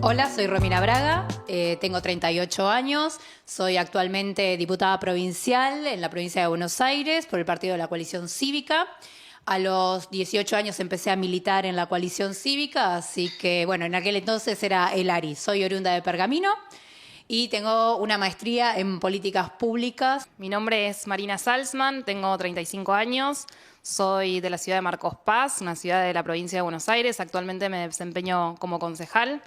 Hola, soy Romina Braga, tengo 38 años, soy actualmente diputada provincial en la provincia de Buenos Aires por el partido de la Coalición Cívica. A los 18 años empecé a militar en la Coalición Cívica, así que, bueno, en aquel entonces era el ARI. Soy oriunda de Pergamino y tengo una maestría en políticas públicas. Mi nombre es Marina Salzman, tengo 35 años, soy de la ciudad de Marcos Paz, una ciudad de la provincia de Buenos Aires. Actualmente me desempeño como concejal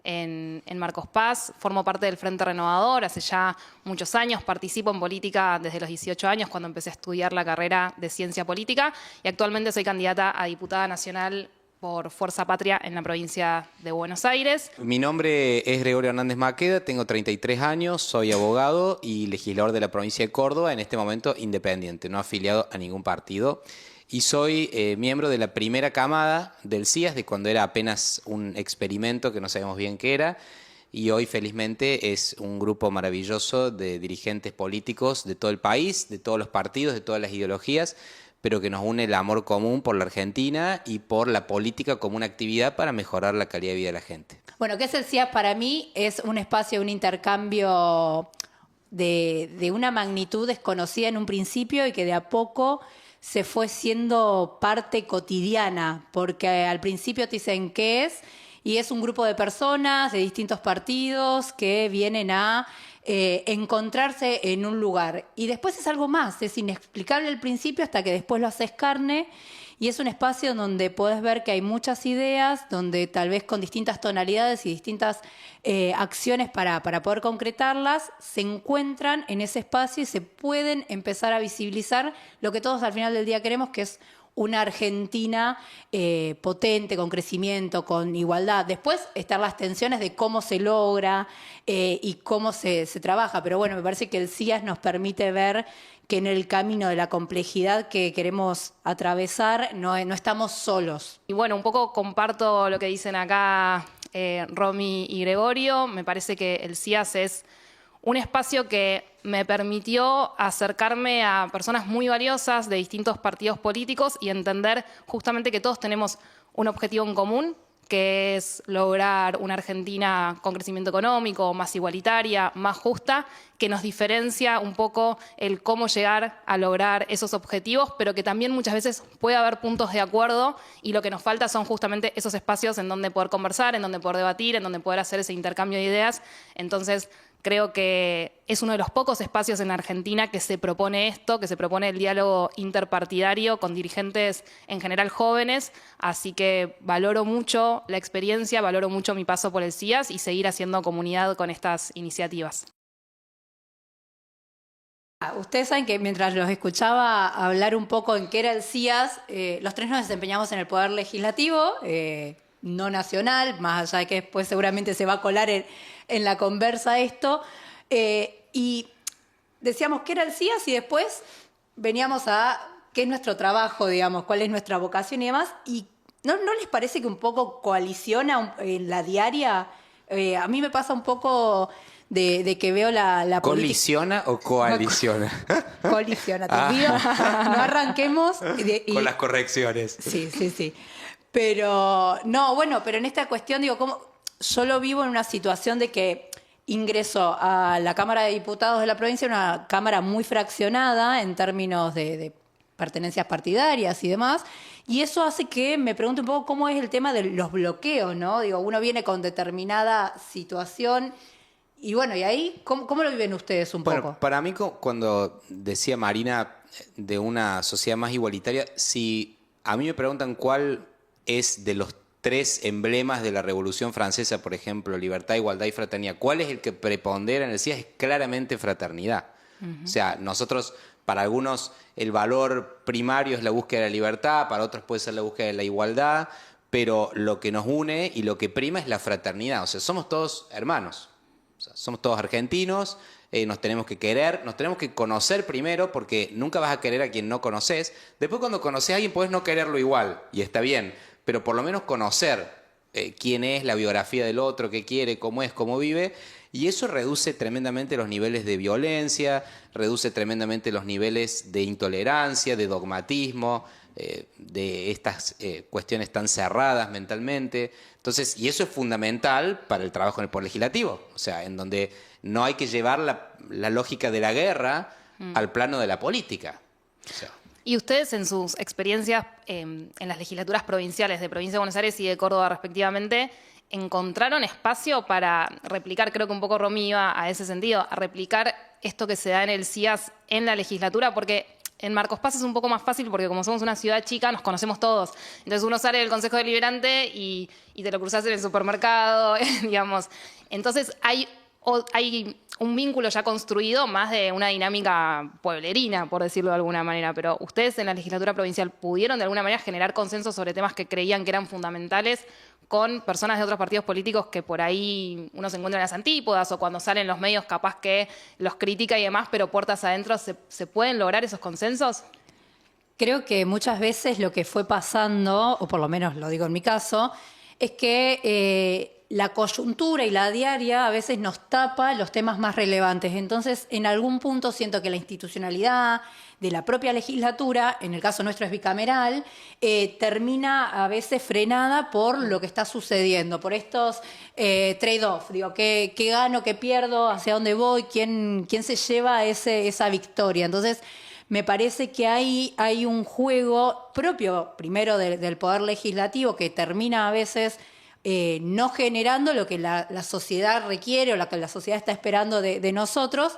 en Marcos Paz, formo parte del Frente Renovador hace ya muchos años, participo en política desde los 18 años cuando empecé a estudiar la carrera de Ciencia Política y actualmente soy candidata a diputada nacional por Fuerza Patria en la provincia de Buenos Aires. Mi nombre es Gregorio Hernández Maqueda, tengo 33 años, soy abogado y legislador de la provincia de Córdoba, en este momento independiente, no afiliado a ningún partido. Y soy miembro de la primera camada del CIAS, de cuando era apenas un experimento que no sabemos bien qué era. Y hoy, felizmente, es un grupo maravilloso de dirigentes políticos de todo el país, de todos los partidos, de todas las ideologías, pero que nos une el amor común por la Argentina y por la política como una actividad para mejorar la calidad de vida de la gente. Bueno, ¿qué es el CIAS para mí? Es un espacio, un intercambio de una magnitud desconocida en un principio y que de a poco se fue siendo parte cotidiana, porque al principio te dicen qué es, y es un grupo de personas de distintos partidos que vienen a encontrarse en un lugar. Y después es algo más, es inexplicable al principio hasta que después lo haces carne, y es un espacio donde podés ver que hay muchas ideas, donde tal vez con distintas tonalidades y distintas acciones para poder concretarlas, se encuentran en ese espacio y se pueden empezar a visibilizar lo que todos al final del día queremos, que es una Argentina potente, con crecimiento, con igualdad. Después están las tensiones de cómo se logra y cómo se trabaja. Pero bueno, me parece que el CIAS nos permite ver que en el camino de la complejidad que queremos atravesar no estamos solos. Y bueno, un poco comparto lo que dicen acá Romy y Gregorio. Me parece que el CIAS es un espacio que me permitió acercarme a personas muy valiosas de distintos partidos políticos y entender justamente que todos tenemos un objetivo en común, que es lograr una Argentina con crecimiento económico, más igualitaria, más justa, que nos diferencia un poco el cómo llegar a lograr esos objetivos, pero que también muchas veces puede haber puntos de acuerdo y lo que nos falta son justamente esos espacios en donde poder conversar, en donde poder debatir, en donde poder hacer ese intercambio de ideas. Entonces, creo que es uno de los pocos espacios en Argentina que se propone esto, que se propone el diálogo interpartidario con dirigentes en general jóvenes, así que valoro mucho la experiencia, valoro mucho mi paso por el CIAS y seguir haciendo comunidad con estas iniciativas. Ustedes saben que mientras los escuchaba hablar un poco en qué era el CIAS, los tres nos desempeñamos en el Poder Legislativo, no nacional, más allá de que después seguramente se va a colar en la conversa esto, y decíamos qué era el CIAS y después veníamos a qué es nuestro trabajo, digamos, cuál es nuestra vocación y demás, y ¿no les parece que un poco coaliciona en la diaria? A mí me pasa un poco de que veo la ¿Colisiona o coaliciona? Colisiona, te pido, no arranquemos. Con las correcciones. Sí. Pero, no, bueno, pero en esta cuestión, digo, como yo lo vivo en una situación de que ingreso a la Cámara de Diputados de la provincia, una Cámara muy fraccionada en términos de pertenencias partidarias y demás, y eso hace que me pregunte un poco cómo es el tema de los bloqueos, ¿no? Digo, uno viene con determinada situación y bueno, ¿y ahí cómo lo viven ustedes un poco? Bueno, para mí, cuando decía Marina de una sociedad más igualitaria, si a mí me preguntan cuál es de los tres emblemas de la Revolución Francesa, por ejemplo, libertad, igualdad y fraternidad, ¿cuál es el que prepondera en el CIAS? Es claramente fraternidad. O sea, nosotros, para algunos, el valor primario es la búsqueda de la libertad, para otros puede ser la búsqueda de la igualdad, pero lo que nos une y lo que prima es la fraternidad. O sea, somos todos hermanos. O sea, somos todos argentinos, nos tenemos que querer, nos tenemos que conocer primero, porque nunca vas a querer a quien no conoces. Después, cuando conoces a alguien, podés no quererlo igual, y está bien, pero por lo menos conocer quién es, la biografía del otro, qué quiere, cómo es, cómo vive. Y eso reduce tremendamente los niveles de violencia, reduce tremendamente los niveles de intolerancia, de dogmatismo, de estas cuestiones tan cerradas mentalmente. Entonces, y eso es fundamental para el trabajo en el Poder Legislativo, o sea, en donde no hay que llevar la lógica de la guerra al plano de la política. O sea, Y ustedes en sus experiencias en las legislaturas provinciales de Provincia de Buenos Aires y de Córdoba respectivamente, ¿encontraron espacio para replicar, creo que un poco Romy iba a ese sentido, a replicar esto que se da en el CIAS en la legislatura? Porque en Marcos Paz es un poco más fácil porque como somos una ciudad chica nos conocemos todos. Entonces uno sale del Consejo Deliberante y te lo cruzas en el supermercado, digamos. Entonces hay un vínculo ya construido más de una dinámica pueblerina, por decirlo de alguna manera. Pero ustedes en la legislatura provincial pudieron de alguna manera generar consenso sobre temas que creían que eran fundamentales con personas de otros partidos políticos que por ahí uno se encuentra en las antípodas o cuando salen los medios capaz que los critica y demás, pero puertas adentro, ¿se pueden lograr esos consensos? Creo que muchas veces lo que fue pasando, o por lo menos lo digo en mi caso, es que la coyuntura y la diaria a veces nos tapa los temas más relevantes. Entonces, en algún punto siento que la institucionalidad de la propia legislatura, en el caso nuestro es bicameral, termina a veces frenada por lo que está sucediendo, por estos trade-off. Digo, ¿qué gano, qué pierdo, hacia dónde voy, quién se lleva esa victoria? Entonces, me parece que hay un juego propio, primero del Poder Legislativo, que termina a veces no generando lo que la sociedad requiere o lo que la sociedad está esperando de nosotros,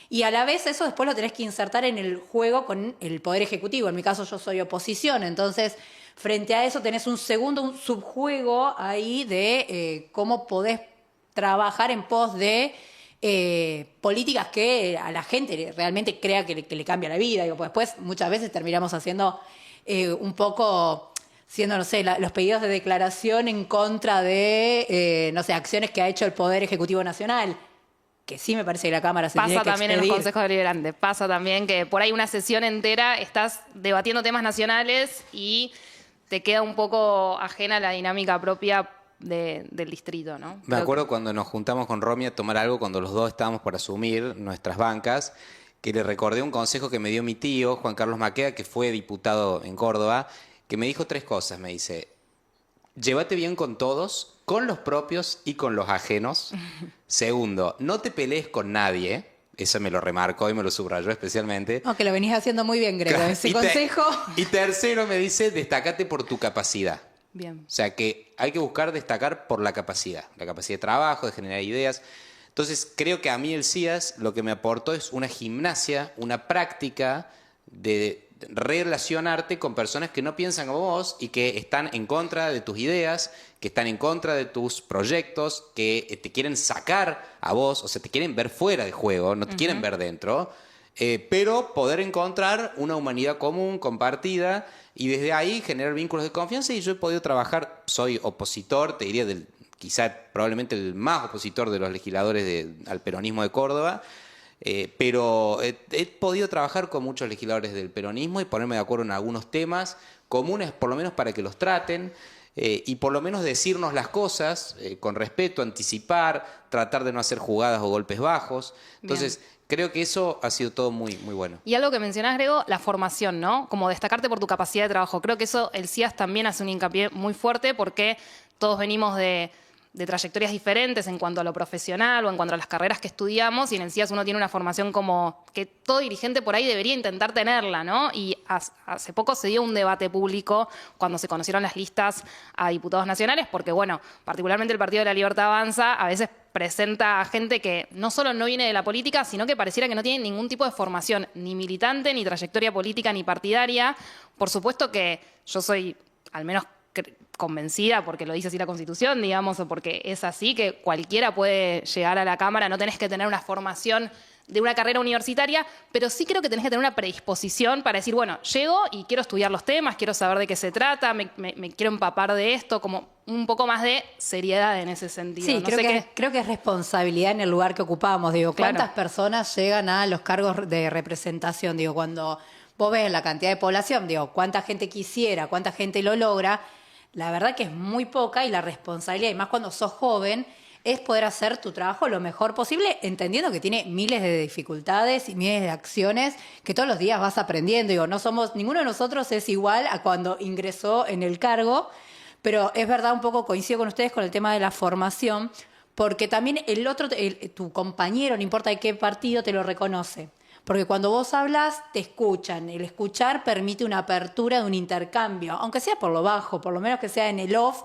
y a la vez eso después lo tenés que insertar en el juego con el Poder Ejecutivo. En mi caso yo soy oposición, entonces frente a eso tenés un subjuego ahí de cómo podés trabajar en pos de políticas que a la gente realmente crea que le cambia la vida. Digo, pues después muchas veces terminamos haciendo un poco, siendo, no sé, los pedidos de declaración en contra de, no sé, acciones que ha hecho el Poder Ejecutivo Nacional, que sí me parece que la Cámara se tiene que Pasa también en los expedir. consejos deliberantes, pasa también que por ahí una sesión entera estás debatiendo temas nacionales y te queda un poco ajena la dinámica propia del distrito, ¿no? me acuerdo cuando nos juntamos con Romy a tomar algo, cuando los dos estábamos por asumir nuestras bancas, que le recordé un consejo que me dio mi tío, Juan Carlos Maqueda, que fue diputado en Córdoba, que me dijo 3 cosas. Me dice: llévate bien con todos, con los propios y con los ajenos. Segundo, no te pelees con nadie. Eso me lo remarcó y me lo subrayó especialmente. No, que lo venís haciendo muy bien, Grego, ese Y consejo. Y tercero me dice: destácate por tu capacidad. Bien. O sea que hay que buscar destacar por la capacidad de trabajo, de generar ideas. Entonces creo que a mí el CIAS lo que me aportó es una gimnasia, una práctica de relacionarte con personas que no piensan como vos y que están en contra de tus ideas, que están en contra de tus proyectos, que te quieren sacar a vos, o sea, te quieren ver fuera de juego, no te quieren ver dentro, pero poder encontrar una humanidad común, compartida, y desde ahí generar vínculos de confianza. Y yo he podido trabajar, soy opositor, te diría, quizá probablemente el más opositor de los legisladores al peronismo de Córdoba, pero he podido trabajar con muchos legisladores del peronismo y ponerme de acuerdo en algunos temas comunes, por lo menos para que los traten, y por lo menos decirnos las cosas con respeto, anticipar, tratar de no hacer jugadas o golpes bajos. Entonces, creo que eso ha sido todo muy, muy bueno. Y algo que mencionás, Grego, la formación, ¿no? Como destacarte por tu capacidad de trabajo. Creo que eso el CIAS también hace un hincapié muy fuerte porque todos venimos de trayectorias diferentes en cuanto a lo profesional o en cuanto a las carreras que estudiamos, y en el CIAS uno tiene una formación como que todo dirigente por ahí debería intentar tenerla, ¿no? Y hace poco se dio un debate público cuando se conocieron las listas a diputados nacionales, porque bueno, particularmente el Partido de la Libertad Avanza a veces presenta a gente que no solo no viene de la política, sino que pareciera que no tiene ningún tipo de formación, ni militante, ni trayectoria política, ni partidaria. Por supuesto que yo soy, al menos convencida, porque lo dice así la Constitución, digamos, o porque es así, que cualquiera puede llegar a la Cámara, no tenés que tener una formación de una carrera universitaria, pero sí creo que tenés que tener una predisposición para decir, bueno, llego y quiero estudiar los temas, quiero saber de qué se trata, me quiero empapar de esto, como un poco más de seriedad en ese sentido. Sí, no creo que es responsabilidad en el lugar que ocupamos. Digo, ¿cuántas Claro. personas llegan a los cargos de representación? Digo, cuando vos ves la cantidad de población, digo, cuánta gente quisiera, cuánta gente lo logra, la verdad que es muy poca, y la responsabilidad, y más cuando sos joven, es poder hacer tu trabajo lo mejor posible, entendiendo que tiene miles de dificultades y miles de acciones que todos los días vas aprendiendo. Digo, ninguno de nosotros es igual a cuando ingresó en el cargo, pero es verdad, un poco coincido con ustedes con el tema de la formación, porque también tu compañero, no importa de qué partido, te lo reconoce. Porque cuando vos hablas, te escuchan. El escuchar permite una apertura de un intercambio, aunque sea por lo bajo, por lo menos que sea en el off.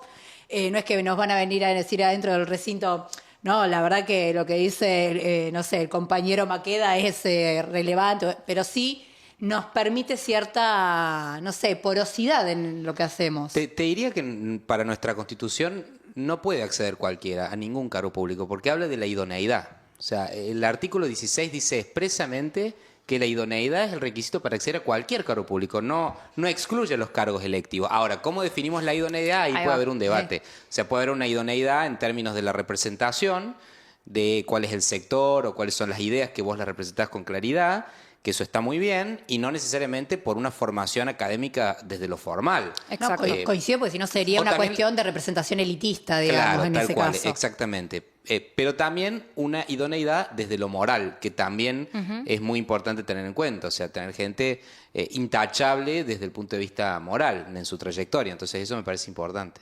No es que nos van a venir a decir adentro del recinto, no, la verdad que lo que dice, no sé, el compañero Maqueda es relevante, pero sí nos permite cierta, no sé, porosidad en lo que hacemos. Te diría que para nuestra Constitución no puede acceder cualquiera a ningún cargo público, porque habla de la idoneidad. O sea, el artículo 16 dice expresamente que la idoneidad es el requisito para acceder a cualquier cargo público, no excluye los cargos electivos. Ahora, ¿cómo definimos la idoneidad? Ahí puede haber un debate. O sea, puede haber una idoneidad en términos de la representación, de cuál es el sector o cuáles son las ideas que vos las representás con claridad, que eso está muy bien, y no necesariamente por una formación académica desde lo formal. Exacto. No, coincido, porque si no sería una cuestión de representación elitista, digamos, claro, en tal ese cual, caso. Exactamente. Pero también una idoneidad desde lo moral, que también es muy importante tener en cuenta. O sea, tener gente intachable desde el punto de vista moral en su trayectoria. Entonces eso me parece importante.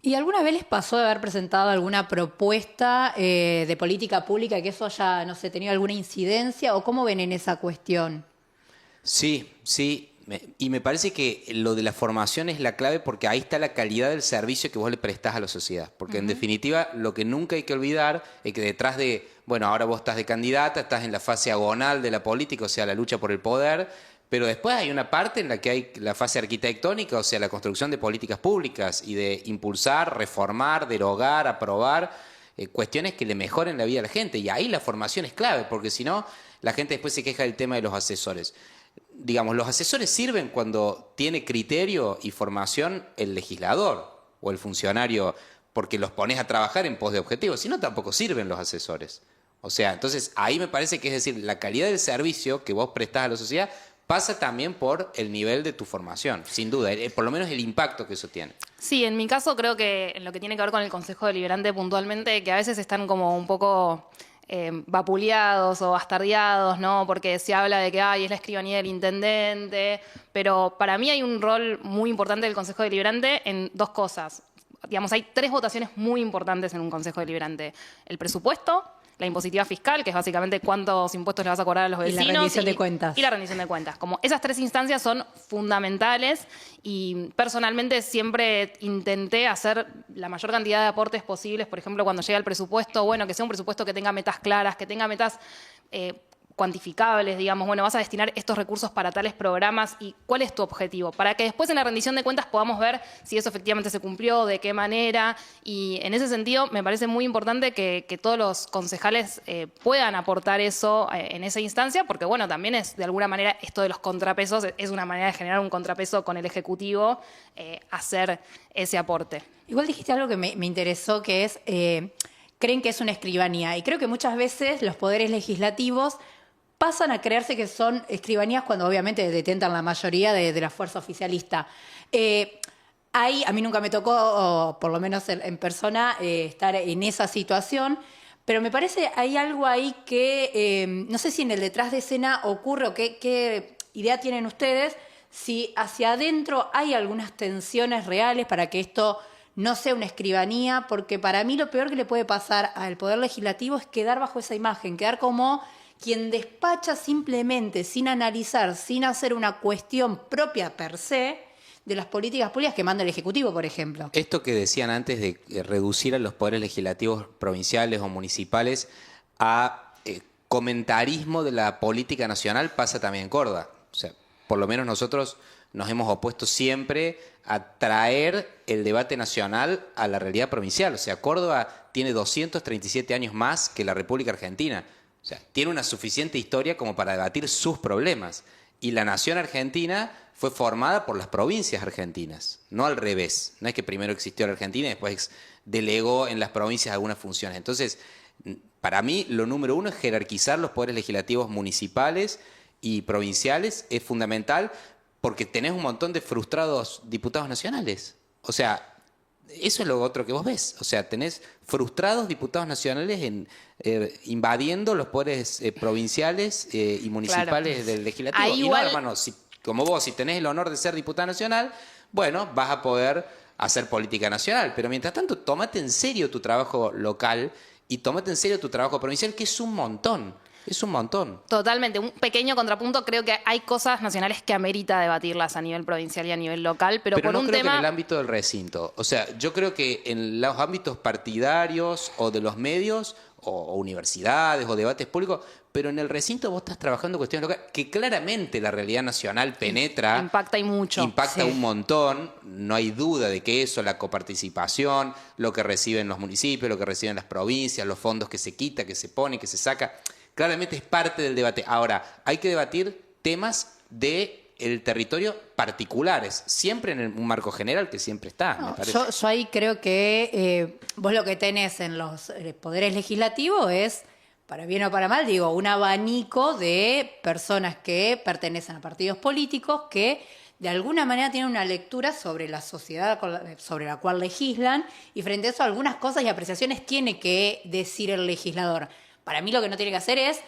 ¿Y alguna vez les pasó de haber presentado alguna propuesta de política pública que eso haya, no sé, tenido alguna incidencia? ¿O cómo ven en esa cuestión? Sí. Y me parece que lo de la formación es la clave, porque ahí está la calidad del servicio que vos le prestás a la sociedad. Porque en definitiva, lo que nunca hay que olvidar es que detrás de, bueno, ahora vos estás de candidata, estás en la fase agonal de la política, o sea, la lucha por el poder, pero después hay una parte en la que hay la fase arquitectónica, o sea, la construcción de políticas públicas y de impulsar, reformar, derogar, aprobar cuestiones que le mejoren la vida a la gente. Y ahí la formación es clave, porque si no, la gente después se queja del tema de los asesores. Digamos, los asesores sirven cuando tiene criterio y formación el legislador o el funcionario, porque los pones a trabajar en pos de objetivos. Si no, tampoco sirven los asesores. O sea, entonces ahí me parece que, es decir, la calidad del servicio que vos prestás a la sociedad pasa también por el nivel de tu formación, sin duda, por lo menos el impacto que eso tiene. Sí, en mi caso creo que en lo que tiene que ver con el Consejo Deliberante puntualmente, que a veces están como un poco vapuleados o bastardeados, ¿no? Porque se habla de que es la escribanía del intendente, pero para mí hay un rol muy importante del Consejo Deliberante en dos cosas. Digamos, hay 3 votaciones muy importantes en un Consejo Deliberante. El presupuesto, la impositiva fiscal, que es básicamente cuántos impuestos le vas a cobrar a los vecinos. Y la rendición de cuentas. Y la rendición de cuentas. Como esas 3 instancias son fundamentales, y personalmente siempre intenté hacer la mayor cantidad de aportes posibles. Por ejemplo, cuando llega el presupuesto, bueno, que sea un presupuesto que tenga metas claras, que tenga metas cuantificables, digamos, bueno, vas a destinar estos recursos para tales programas y cuál es tu objetivo, para que después en la rendición de cuentas podamos ver si eso efectivamente se cumplió, de qué manera, y en ese sentido me parece muy importante que todos los concejales puedan aportar eso en esa instancia, porque bueno, también es de alguna manera esto de los contrapesos, es una manera de generar un contrapeso con el Ejecutivo, hacer ese aporte. Igual dijiste algo que me interesó, que es, creen que es una escribanía, y creo que muchas veces los poderes legislativos pasan a creerse que son escribanías cuando obviamente detentan la mayoría de la fuerza oficialista. A mí nunca me tocó, o por lo menos en persona, estar en esa situación, pero me parece hay algo ahí que no sé si en el detrás de escena ocurre o qué idea tienen ustedes, si hacia adentro hay algunas tensiones reales para que esto no sea una escribanía, porque para mí lo peor que le puede pasar al Poder Legislativo es quedar bajo esa imagen, quedar como quien despacha simplemente, sin analizar, sin hacer una cuestión propia per se de las políticas públicas que manda el Ejecutivo, por ejemplo. Esto que decían antes de reducir a los poderes legislativos provinciales o municipales a comentarismo de la política nacional pasa también en Córdoba. O sea, por lo menos nosotros nos hemos opuesto siempre a traer el debate nacional a la realidad provincial. O sea, Córdoba tiene 237 años más que la República Argentina. O sea, tiene una suficiente historia como para debatir sus problemas. Y la nación argentina fue formada por las provincias argentinas, no al revés. No es que primero existió la Argentina y después delegó en las provincias algunas funciones. Entonces, para mí, lo número uno es jerarquizar los poderes legislativos municipales y provinciales. Es fundamental porque tenés un montón de frustrados diputados nacionales. O sea, eso es lo otro que vos ves. O sea, tenés frustrados diputados nacionales invadiendo los poderes provinciales y municipales del legislativo. Ahí y igual... no, hermano, como vos, si tenés el honor de ser diputado nacional, bueno, vas a poder hacer política nacional. Pero mientras tanto, tómate en serio tu trabajo local y tómate en serio tu trabajo provincial, que es un montón. Es un montón. Totalmente. Un pequeño contrapunto. Creo que hay cosas nacionales que amerita debatirlas a nivel provincial y a nivel local, pero por no un creo tema... que en el ámbito del recinto. O sea, yo creo que en los ámbitos partidarios o de los medios o universidades o debates públicos, pero en el recinto vos estás trabajando cuestiones locales que claramente la realidad nacional penetra. Impacta y mucho. Impacta un montón. No hay duda de que eso, la coparticipación, lo que reciben los municipios, lo que reciben las provincias, los fondos que se quita, que se pone, que se saca... Claramente es parte del debate. Ahora, hay que debatir temas del territorio particulares, siempre en un marco general que siempre está, me parece. Yo ahí creo que vos lo que tenés en los poderes legislativos es, para bien o para mal, digo, un abanico de personas que pertenecen a partidos políticos que de alguna manera tienen una lectura sobre la sociedad sobre la cual legislan, y frente a eso algunas cosas y apreciaciones tiene que decir el legislador. Para mí lo que no tiene que hacer es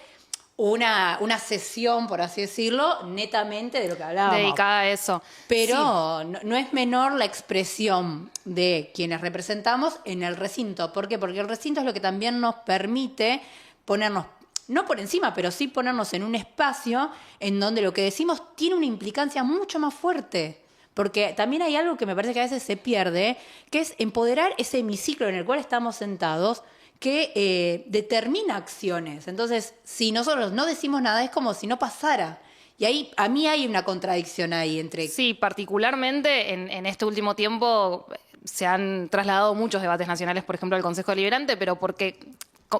una sesión, por así decirlo, netamente de lo que hablábamos. Dedicada a eso. Pero sí. no es menor la expresión de quienes representamos en el recinto. ¿Por qué? Porque el recinto es lo que también nos permite ponernos, no por encima, pero sí ponernos en un espacio en donde lo que decimos tiene una implicancia mucho más fuerte. Porque también hay algo que me parece que a veces se pierde, que es empoderar ese hemiciclo en el cual estamos sentados, que determina acciones. Entonces, si nosotros no decimos nada, es como si no pasara. Y ahí, a mí hay una contradicción ahí entre... Sí, particularmente en este último tiempo se han trasladado muchos debates nacionales, por ejemplo, al Consejo Deliberante, pero porque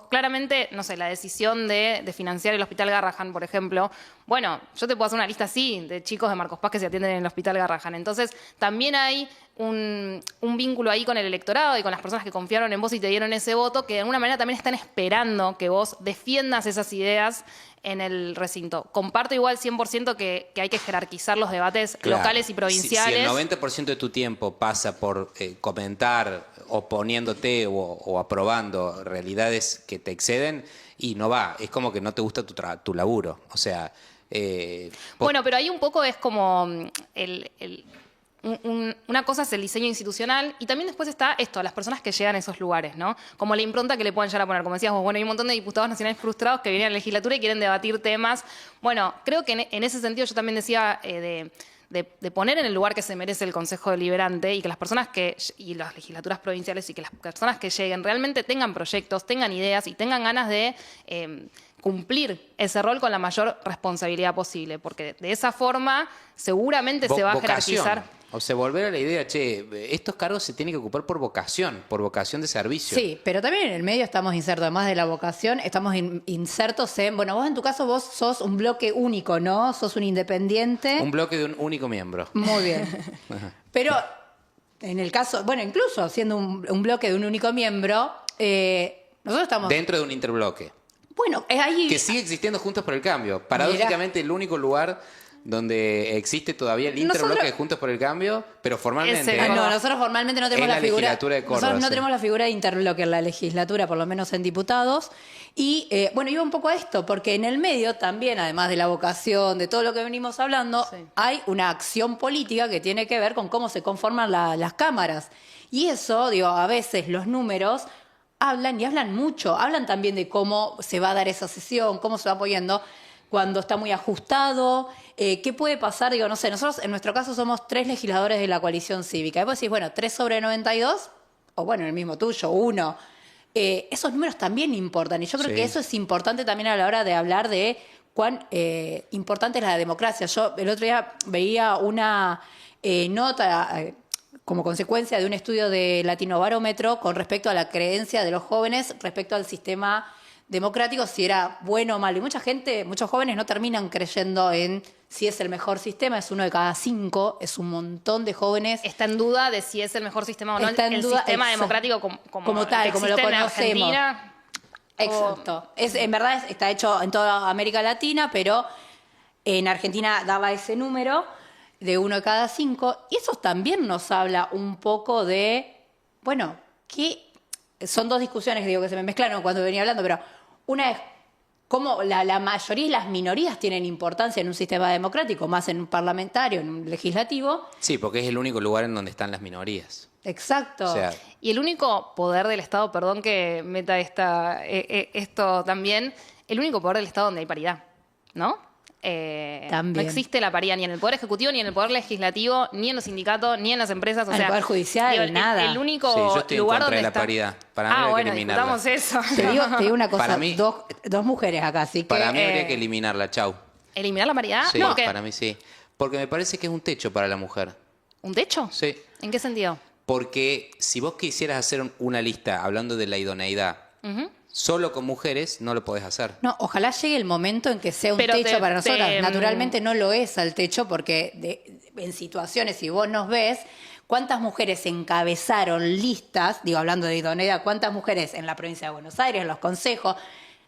claramente, no sé, la decisión de financiar el Hospital Garrahan, por ejemplo, bueno, yo te puedo hacer una lista así de chicos de Marcos Paz que se atienden en el Hospital Garrahan. Entonces, también hay un vínculo ahí con el electorado y con las personas que confiaron en vos y te dieron ese voto, que de alguna manera también están esperando que vos defiendas esas ideas en el recinto. Comparto igual 100% que hay que jerarquizar los debates locales y provinciales. Si el 90% de tu tiempo pasa por comentar, oponiéndote o aprobando realidades que te exceden, y no va, es como que no te gusta tu laburo. O sea... bueno, pero ahí un poco es como una cosa es el diseño institucional y también después está esto, las personas que llegan a esos lugares, ¿no? Como la impronta que le pueden llegar a poner. Como decíamos, bueno, hay un montón de diputados nacionales frustrados que vienen a la legislatura y quieren debatir temas. Bueno, creo que en ese sentido yo también decía de poner en el lugar que se merece el Consejo Deliberante y que las personas y las legislaturas provinciales y que las personas que lleguen realmente tengan proyectos, tengan ideas y tengan ganas de cumplir ese rol con la mayor responsabilidad posible, porque de esa forma seguramente se va a jerarquizar. O sea, volver a la idea, estos cargos se tienen que ocupar por vocación de servicio. Sí, pero también en el medio estamos insertos, además de la vocación, estamos insertos en, bueno, vos en tu caso vos sos un bloque único, ¿no? Sos un independiente. Un bloque de un único miembro. Muy bien. Pero en el caso, bueno, incluso siendo un bloque de un único miembro, nosotros estamos... Dentro de un interbloque. Bueno, es ahí... Que sigue existiendo Juntos por el Cambio. Paradójicamente, el único lugar donde existe todavía el interbloque de Juntos por el Cambio, pero formalmente... No, nosotros formalmente no tenemos la figura... legislatura de Córdoba, nosotros no tenemos la figura de interbloque en la legislatura, por lo menos en diputados. Y, bueno, iba un poco a esto, porque en el medio también, además de la vocación, de todo lo que venimos hablando, hay una acción política que tiene que ver con cómo se conforman las cámaras. Y eso, digo, a veces los números... hablan y hablan mucho, hablan también de cómo se va a dar esa sesión, cómo se va apoyando cuando está muy ajustado, qué puede pasar, digo, no sé, nosotros en nuestro caso somos 3 legisladores de la coalición cívica, y vos decís, bueno, 3 sobre 92, o bueno, el mismo tuyo, 1, esos números también importan, y yo creo que eso es importante también a la hora de hablar de cuán importante es la democracia. Yo el otro día veía una nota... como consecuencia de un estudio de Latinobarómetro con respecto a la creencia de los jóvenes respecto al sistema democrático, si era bueno o malo. Y muchos jóvenes no terminan creyendo en si es el mejor sistema, es 1 de cada 5, es un montón de jóvenes. Está en duda de si es el mejor sistema o no, el sistema democrático como tal, como lo conocemos. Argentina. Exacto. En verdad está hecho en toda América Latina, pero en Argentina daba ese número de 1 de cada 5, y eso también nos habla un poco de bueno, ¿qué? Son dos discusiones, digo, que se me mezclaron cuando venía hablando, pero una es cómo la mayoría y las minorías tienen importancia en un sistema democrático, más en un parlamentario, en un legislativo. Sí, porque es el único lugar en donde están las minorías. Exacto. O sea, Y el único poder del Estado, perdón que meta esto también, el único poder del Estado donde hay paridad, ¿no? También. No existe la paridad ni en el Poder Ejecutivo, ni en el Poder Legislativo, ni en los sindicatos, ni en las empresas. O En el sea, Poder Judicial, digo, nada. El único sí, yo estoy en lugar contra donde de la está... paridad. Para mí habría que bueno, eliminarla. discutamos eso. Te digo una cosa, Para mí- dos mujeres acá, así que... Para mí habría que eliminarla, chau. ¿Eliminar la paridad? Sí, ¿Por qué? para mí sí. Porque me parece que es un techo para la mujer. ¿Un techo? Sí. ¿En qué sentido? Porque si vos quisieras hacer una lista hablando de la idoneidad, solo con mujeres no lo podés hacer. No, ojalá llegue el momento en que sea un Pero techo para nosotras. te- Naturalmente no lo es al techo porque en situaciones, si vos nos ves, ¿cuántas mujeres encabezaron listas, digo, hablando de idoneidad, cuántas mujeres en la provincia de Buenos Aires, en los consejos?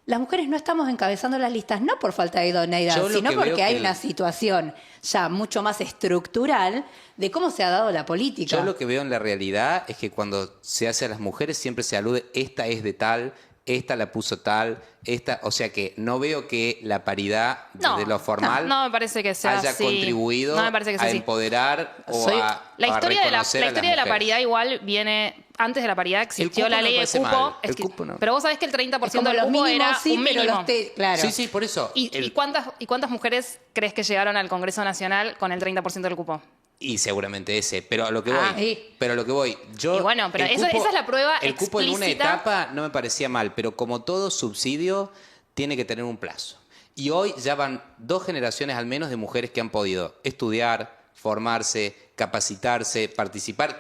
Las mujeres no estamos encabezando las listas no por falta de idoneidad, Yo lo sino que veo porque hay que una situación ya mucho más estructural de cómo se ha dado la política. Yo lo que veo en la realidad es que cuando se hace a las mujeres siempre se alude, esta es de tal, esta la puso tal, esta, o sea que no veo que la paridad No, de lo formal no me parece que sea haya así. contribuido No me parece que sea a así. empoderar o Soy- a La a historia de la reconocer a las historia de la mujeres. paridad igual viene... Antes de la paridad existió cupo la no ley me de parece cupo. mal. El cupo no. Pero vos sabés que el 30% Es como del los cupo mínimos, era sí, un pero mínimo. claro. Sí, sí, por eso. ¿Y cuántas mujeres crees que llegaron al Congreso Nacional con el 30% del cupo? Y seguramente ese, pero a lo que voy, Sí. pero a lo que voy, yo Y bueno, pero el esa es la prueba el cupo en una explícita. etapa no me parecía mal, pero como todo subsidio tiene que tener un plazo. Y hoy ya van 2 generaciones al menos de mujeres que han podido estudiar, formarse, capacitarse, participar,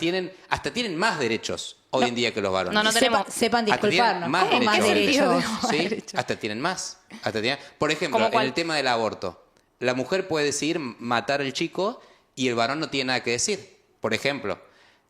hasta tienen más derechos hoy en día que los varones. No, no tenemos. Sepan Hasta tienen disculparnos. más ¿Cómo más derechos. derechos? Sí, hasta tienen más. Por ejemplo, ¿Cómo en cuál? el tema del aborto, la mujer puede decidir matar al chico y el varón no tiene nada que decir. Por ejemplo,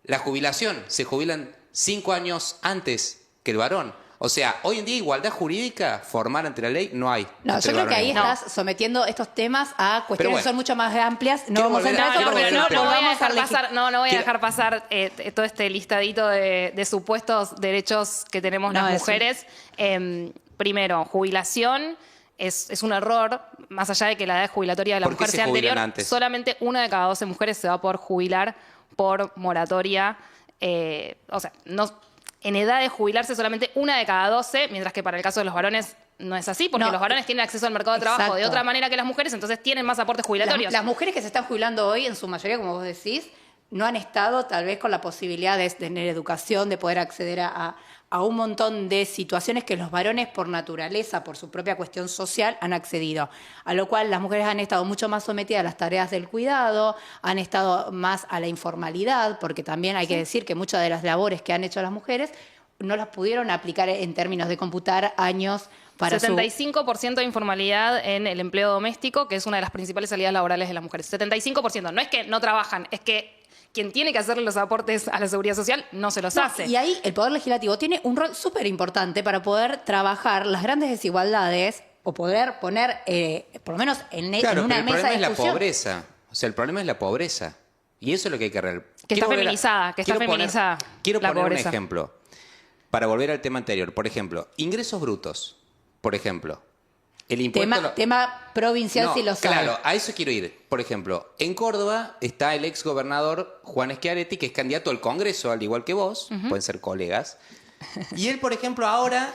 la jubilación, se jubilan 5 años antes que el varón. O sea, hoy en día igualdad jurídica formal ante la ley no hay. No, entre yo creo el que varón y ahí la mujer. estás sometiendo estos temas a cuestiones Pero bueno, que son mucho más amplias. No quiero vamos a volver entrar a- a eso quiero porque volver no, al tema. no voy a vamos dejar a pasar, no voy a Quiero- dejar pasar todo este listadito de supuestos derechos que tenemos No, las es mujeres. Primero, jubilación. Es un error, más allá de que la edad jubilatoria de la ¿Por qué mujer se sea jubilan anterior, antes? solamente 1 de cada 12 mujeres se va a poder jubilar por moratoria. O sea, en edad de jubilarse solamente 1 de cada 12, mientras que para el caso de los varones no es así, porque No. los varones tienen acceso al mercado de trabajo de Exacto. otra manera que las mujeres, entonces tienen más aportes jubilatorios. Las mujeres que se están jubilando hoy, en su mayoría, como vos decís, no han estado tal vez con la posibilidad de tener educación, de poder acceder a un montón de situaciones que los varones por naturaleza, por su propia cuestión social, han accedido. A lo cual las mujeres han estado mucho más sometidas a las tareas del cuidado, han estado más a la informalidad, porque también hay que decir que muchas de las labores que han hecho las mujeres no las pudieron aplicar en términos de computar años para su... 75% de informalidad en el empleo doméstico, que es una de las principales salidas laborales de las mujeres. 75%. No es que no trabajan, es que quien tiene que hacerle los aportes a la seguridad social no se los No, hace. y ahí el Poder Legislativo tiene un rol súper importante para poder trabajar las grandes desigualdades o poder poner, por lo menos en Claro, una pero el mesa problema de es la discusión. pobreza. O sea, el problema es la pobreza. Y eso es lo que hay que Que está feminizada, Quiero la poner un pobreza. ejemplo. Para volver al tema anterior. Por ejemplo, ingresos brutos. Por ejemplo, el impuesto... Tema provincial, No, si lo sabe. claro, a eso quiero ir. Por ejemplo, en Córdoba está el ex gobernador Juan Schiaretti, que es candidato al Congreso, al igual que vos, pueden ser colegas. Y él, por ejemplo, ahora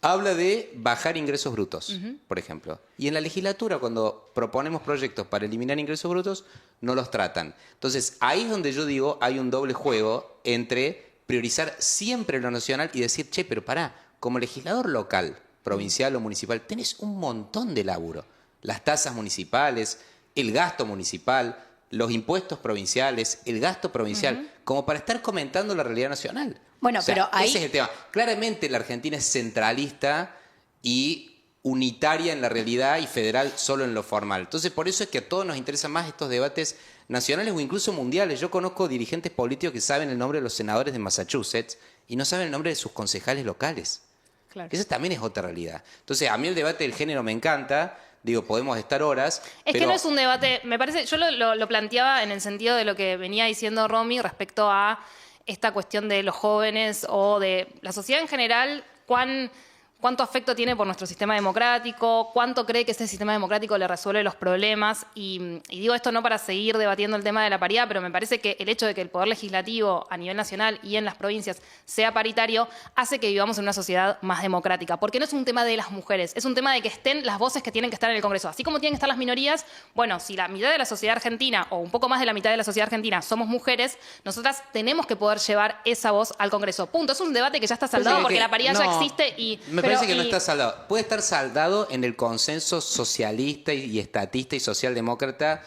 habla de bajar ingresos brutos, por ejemplo. Y en la legislatura, cuando proponemos proyectos para eliminar ingresos brutos, no los tratan. Entonces, ahí es donde yo digo, hay un doble juego entre priorizar siempre lo nacional y decir, che, pero pará, como legislador local, provincial o municipal, tenés un montón de laburo. Las tasas municipales, el gasto municipal, los impuestos provinciales, el gasto provincial, como para estar comentando la realidad nacional. Bueno, pero ahí- ese es el tema. Claramente la Argentina es centralista y unitaria en la realidad y federal solo en lo formal. Entonces, por eso es que a todos nos interesan más estos debates nacionales o incluso mundiales. Yo conozco dirigentes políticos que saben el nombre de los senadores de Massachusetts y no saben el nombre de sus concejales locales. Claro. Esa también es otra realidad. Entonces, a mí el debate del género me encanta. Digo, podemos estar horas. Es pero que no es un debate, me parece, yo lo planteaba en el sentido de lo que venía diciendo Romy respecto a esta cuestión de los jóvenes o de la sociedad en general, cuánto afecto tiene por nuestro sistema democrático, cuánto cree que ese sistema democrático le resuelve los problemas. Y digo esto no para seguir debatiendo el tema de la paridad, pero me parece que el hecho de que el poder legislativo a nivel nacional y en las provincias sea paritario hace que vivamos en una sociedad más democrática. Porque no es un tema de las mujeres, es un tema de que estén las voces que tienen que estar en el Congreso. Así como tienen que estar las minorías, bueno, si la mitad de la sociedad argentina o un poco más de la mitad de la sociedad argentina somos mujeres, nosotras tenemos que poder llevar esa voz al Congreso. Punto. Es un debate que ya está saldado porque la paridad ya existe y... Me parece que no está saldado. Puede estar saldado en el consenso socialista y estatista y socialdemócrata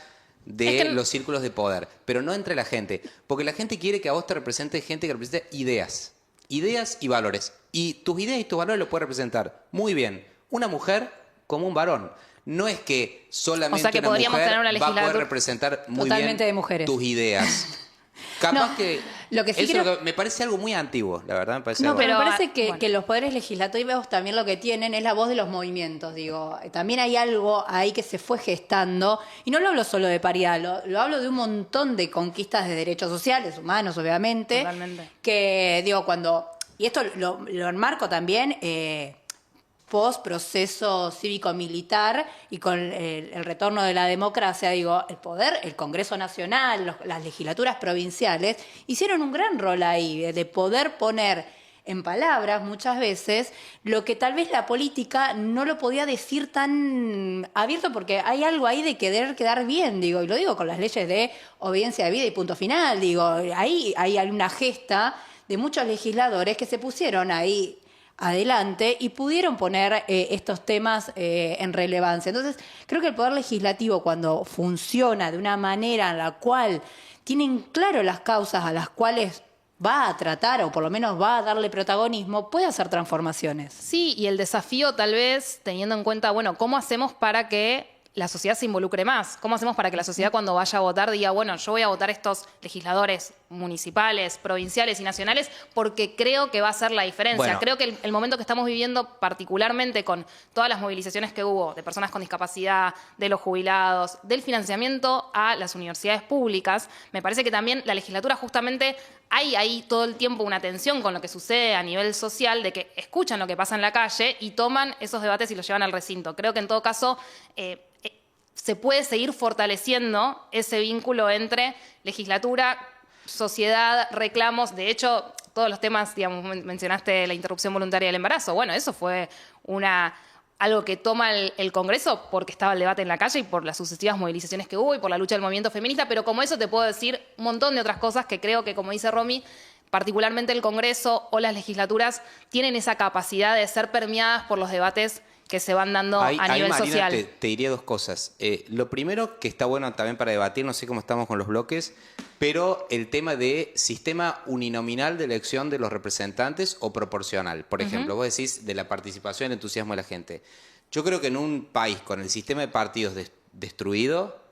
de los círculos de poder, pero no entre la gente. Porque la gente quiere que a vos te represente gente que represente ideas. Ideas y valores. Y tus ideas y tus valores lo puede representar muy bien una mujer como un varón. No es que solamente una mujer va a poder representar muy bien de mujeres. tus ideas. Capaz que lo que sí creo... me parece algo muy antiguo, la verdad. Me parece pero me parece que los poderes legislativos también lo que tienen es la voz de los movimientos. Digo, también hay algo ahí que se fue gestando, y no lo hablo solo de paridad, lo hablo de un montón de conquistas de derechos sociales, humanos, obviamente. Totalmente. Que, digo, y esto lo enmarco también... post-proceso cívico-militar y con el retorno de la democracia, digo, el poder, el Congreso Nacional, las legislaturas provinciales, hicieron un gran rol ahí, de poder poner en palabras muchas veces lo que tal vez la política no lo podía decir tan abierto, porque hay algo ahí de querer quedar bien, digo, y lo digo con las leyes de obediencia de vida y punto final, digo, ahí hay una gesta de muchos legisladores que se pusieron ahí adelante y pudieron poner estos temas en relevancia. Entonces, creo que el Poder Legislativo, cuando funciona de una manera en la cual tienen claro las causas a las cuales va a tratar, o por lo menos va a darle protagonismo, puede hacer transformaciones. Sí, y el desafío tal vez, teniendo en cuenta, bueno, ¿cómo hacemos para que la sociedad se involucre más? ¿Cómo hacemos para que la sociedad cuando vaya a votar diga, bueno, yo voy a votar estos legisladores municipales, provinciales y nacionales porque creo que va a ser la diferencia? Bueno. Creo que el momento que estamos viviendo, particularmente con todas las movilizaciones que hubo de personas con discapacidad, de los jubilados, del financiamiento a las universidades públicas, me parece que también la legislatura justamente hay ahí todo el tiempo una tensión con lo que sucede a nivel social, de que escuchan lo que pasa en la calle y toman esos debates y los llevan al recinto. Creo que en todo caso se puede seguir fortaleciendo ese vínculo entre legislatura, sociedad, reclamos. De hecho, todos los temas, digamos, mencionaste la interrupción voluntaria del embarazo. Bueno, eso fue algo que toma el Congreso porque estaba el debate en la calle y por las sucesivas movilizaciones que hubo y por la lucha del movimiento feminista, pero como eso te puedo decir un montón de otras cosas que creo que, como dice Romy, particularmente el Congreso o las legislaturas tienen esa capacidad de ser permeadas por los debates que se van dando a nivel Marina, social. Te diría dos cosas. Lo primero, que está bueno también para debatir, no sé cómo estamos con los bloques, pero el tema de sistema uninominal de elección de los representantes o proporcional. Por ejemplo, vos decís de la participación y el entusiasmo de la gente. Yo creo que en un país con el sistema de partidos destruido,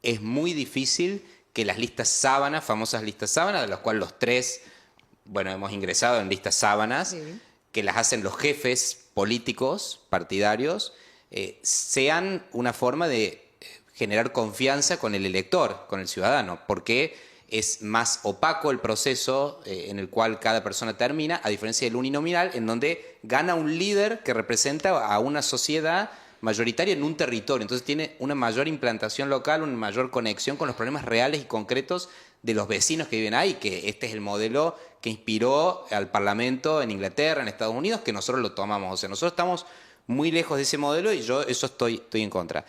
es muy difícil que las listas sábanas, famosas listas sábanas, de las cuales los tres, bueno, hemos ingresado en listas sábanas, sí, que las hacen los jefes políticos, partidarios, sean una forma de generar confianza con el elector, con el ciudadano, porque es más opaco el proceso en el cual cada persona termina, a diferencia del uninominal, en donde gana un líder que representa a una sociedad mayoritaria en un territorio. Entonces tiene una mayor implantación local, una mayor conexión con los problemas reales y concretos de los vecinos que viven ahí, que este es el modelo que inspiró al Parlamento en Inglaterra, en Estados Unidos, que nosotros lo tomamos. O sea, nosotros estamos muy lejos de ese modelo y yo eso estoy en contra.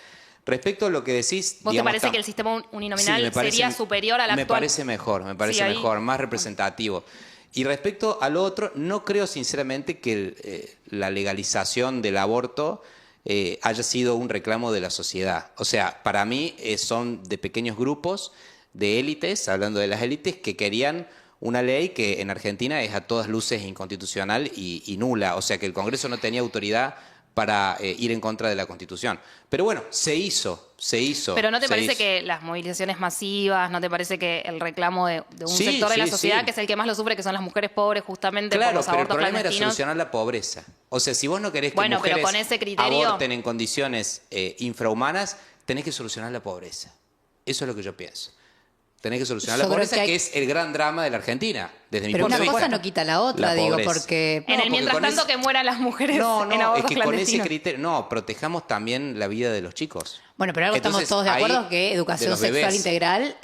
Respecto a lo que decís... ¿Vos te parece que el sistema uninominal sería superior al actual? Me parece mejor, más representativo. Y respecto al otro, no creo sinceramente que la legalización del aborto haya sido un reclamo de la sociedad. O sea, para mí son de pequeños grupos de élites, hablando de las élites, que querían una ley que en Argentina es a todas luces inconstitucional y nula. O sea, que el Congreso no tenía autoridad para ir en contra de la Constitución. Pero bueno, se hizo. ¿Pero no te parece que las movilizaciones masivas, no te parece que el reclamo de un sector de la sociedad, que es el que más lo sufre, que son las mujeres pobres, justamente por los abortos clandestinos? Claro, pero el problema era solucionar la pobreza. O sea, si vos no querés que mujeres con ese criterio aborten en condiciones infrahumanas, tenés que solucionar la pobreza. Eso es lo que yo pienso. Tenés que solucionar Yo la creo pobreza, que que hay- es el gran drama de la Argentina, desde mi Pero punto una de cosa vista. no quita la otra, La digo, pobreza. porque... En No, el porque mientras con tanto ese- que mueran las mujeres No, en es abortos que con ese clandestinos. criterio, no, protejamos también la vida de los chicos. Bueno, pero algo Entonces, estamos todos de ahí, acuerdo que de educación los sexual bebés. integral...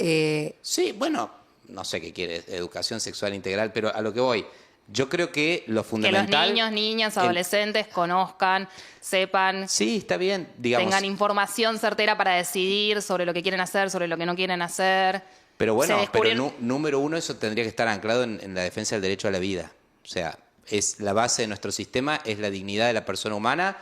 Sí, bueno, no sé qué quiere, educación sexual integral, pero a lo que voy, yo creo que lo Que los fundamental... niños, niñas, el- adolescentes conozcan, sepan, Sí, está bien, digamos. tengan información certera para decidir sobre lo que quieren hacer, sobre lo que no quieren hacer. Pero bueno, Se descubrieron- número uno, eso tendría que estar anclado en la defensa del derecho a la vida. O sea, es la base de nuestro sistema, es la dignidad de la persona humana,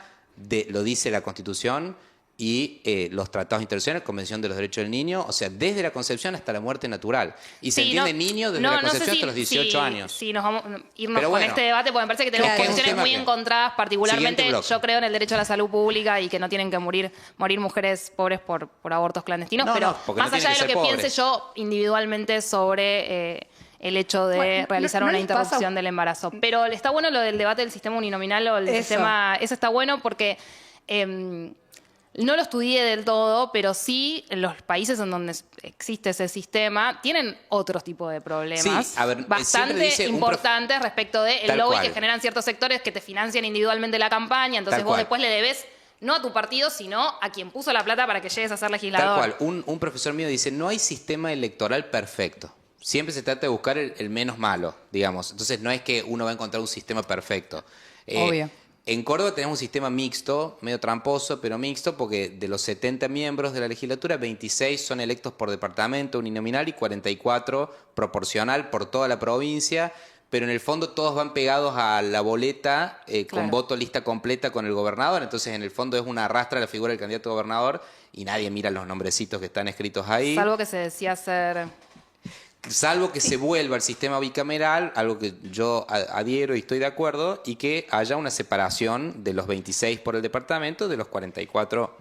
lo dice la Constitución y los tratados internacionales, Convención de los Derechos del Niño, o sea, desde la concepción hasta la muerte natural. Y se Sí, entiende no- niño desde no- la no sé concepción si- hasta los 18 si- años. Si nos vamos irnos Pero con bueno, este debate, porque me parece que tenemos claro, es un posiciones tema muy que- encontradas, particularmente Siguiente bloque. yo creo en el derecho a la salud pública y que no tienen que morir mujeres pobres por abortos clandestinos, No, pero no, porque no más allá tienen de que lo ser que pobres. piense yo individualmente sobre el hecho de Bueno, realizar no una les pasa- interrupción del embarazo. Pero está bueno lo del debate del sistema uninominal o el Eso. sistema... Eso está bueno porque... no lo estudié del todo, pero sí en los países en donde existe ese sistema tienen otro tipo de problemas Sí, a ver, siempre bastante dice un importantes respecto del Tal lobby cual. que generan ciertos sectores que te financian individualmente la campaña, entonces Tal vos cual. después le debes no a tu partido, sino a quien puso la plata para que llegues a ser Tal legislador. cual. Un profesor mío dice, no hay sistema electoral perfecto. Siempre se trata de buscar el menos malo, digamos. Entonces no es que uno va a encontrar un sistema perfecto. Obvio. En Córdoba tenemos un sistema mixto, medio tramposo, pero mixto, porque de los 70 miembros de la legislatura, 26 son electos por departamento uninominal y 44 proporcional por toda la provincia, pero en el fondo todos van pegados a la boleta Claro. con voto lista completa con el gobernador, entonces en el fondo es una arrastra a la figura del candidato a gobernador y nadie mira los nombrecitos que están escritos ahí. Salvo que se decía ser... Salvo que se vuelva al sistema bicameral, algo que yo adhiero y estoy de acuerdo, y que haya una separación de los 26 por el departamento, de los 44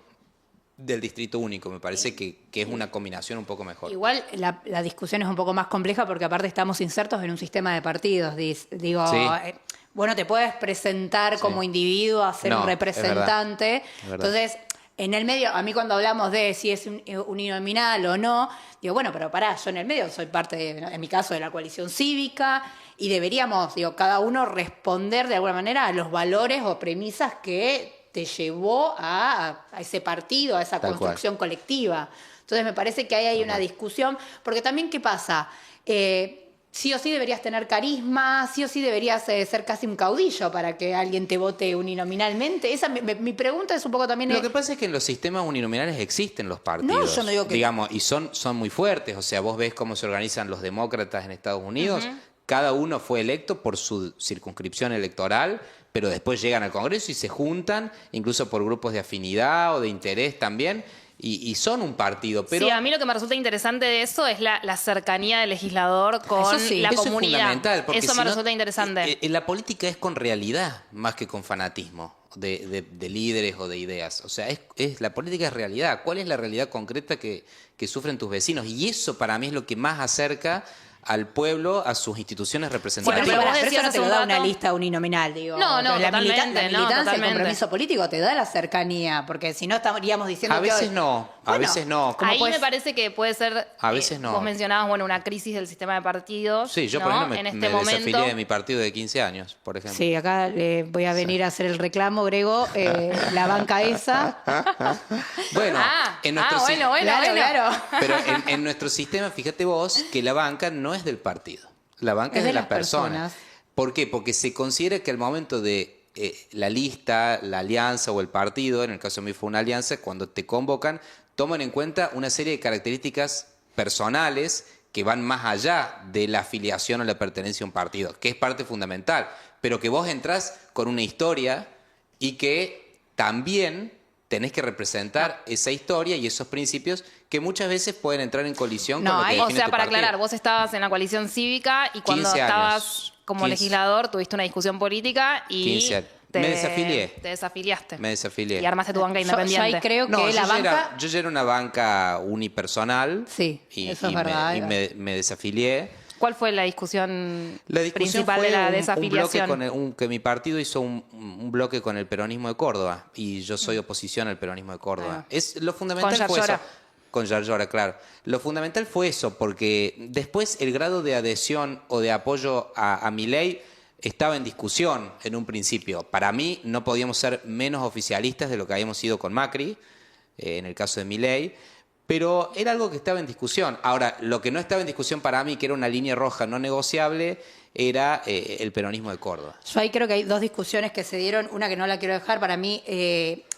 del distrito único. Me parece que es una combinación un poco mejor. Igual la discusión es un poco más compleja porque aparte estamos insertos en un sistema de partidos. Digo, Sí. Bueno, te puedes presentar Sí. como individuo a ser No, un es verdad. representante. Es verdad. Entonces, en el medio, a mí cuando hablamos de si es uninominal o no, digo, bueno, pero pará, yo en el medio soy parte, en mi caso, de la coalición cívica y deberíamos, digo, cada uno responder de alguna manera a los valores o premisas que te llevó a ese partido, a esa Tal cual. construcción colectiva. Entonces me parece que ahí hay una discusión, porque también, ¿qué pasa? Sí o sí deberías tener carisma, sí o sí deberías ser casi un caudillo para que alguien te vote uninominalmente. Esa mi pregunta es un poco también... Lo que pasa es que en los sistemas uninominales existen los partidos. No, yo no digo que- digamos, y son muy fuertes. O sea, vos ves cómo se organizan los demócratas en Estados Unidos. Cada uno fue electo por su circunscripción electoral, pero después llegan al Congreso y se juntan, incluso por grupos de afinidad o de interés también, y son un partido. Pero Sí, a mí lo que me resulta interesante de eso es la cercanía del legislador con Eso sí. la eso comunidad. es fundamental. Porque Eso si me no, resulta interesante. la política es con realidad más que con fanatismo de líderes o de ideas. O sea, la política es realidad. ¿Cuál es la realidad concreta que sufren tus vecinos? Y eso para mí es lo que más acerca al pueblo, a sus instituciones representativas. Bueno, pero vos eso decías no te hace lo un da rato- una lista uninominal, digo. No, no, Pero la totalmente, la militancia, el totalmente. compromiso político te da la cercanía, porque si no estaríamos diciendo A que veces hoy- no, a Bueno, veces no. ¿cómo Ahí puedes- me parece que puede ser. A veces no. Vos mencionabas, bueno, una crisis del sistema de partidos. Sí, yo ¿no? por ejemplo en este me momento. desafilié de mi partido de 15 años, por ejemplo. Sí, acá voy a venir a hacer el reclamo, Grego, la banca esa. Bueno, en nuestro si- bueno, Claro, claro. Pero en nuestro sistema, fíjate vos, que la banca no es del partido. La banca Es es de de la las persona. personas. ¿Por qué? Porque se considera que al momento de la lista, la alianza o el partido, en el caso mío fue una alianza, cuando te convocan, toman en cuenta una serie de características personales que van más allá de la afiliación o la pertenencia a un partido, que es parte fundamental, pero que vos entrás con una historia y que también tenés que representar esa historia y esos principios que muchas veces pueden entrar en colisión No, con lo que ahí- O define sea, tu para partido. aclarar, vos estabas en la coalición cívica y cuando 15 años. estabas como 15. legislador tuviste una discusión política y 15 años. Me desafilié. Te desafiliaste. Me desafilié. Y armaste tu banca Yo independiente. ahí creo No, que la banca... yo ya era una banca unipersonal. Sí, y, eso es y verdad. me desafilié. ¿Cuál fue la discusión, La discusión principal fue de la un bloque desafiliación? que mi partido hizo un bloque con el peronismo de Córdoba y yo soy oposición al peronismo de Córdoba. Ah. Lo fundamental Con fue eso. Yarlora. Con Yarlora, claro. Lo fundamental fue eso, porque después el grado de adhesión o de apoyo a Milei estaba en discusión en un principio. Para mí no podíamos ser menos oficialistas de lo que habíamos sido con Macri, en el caso de Milei, pero era algo que estaba en discusión. Ahora, lo que no estaba en discusión para mí, que era una línea roja no negociable, era el peronismo de Córdoba. Yo ahí creo que hay dos discusiones que se dieron. Una que no la quiero dejar, para mí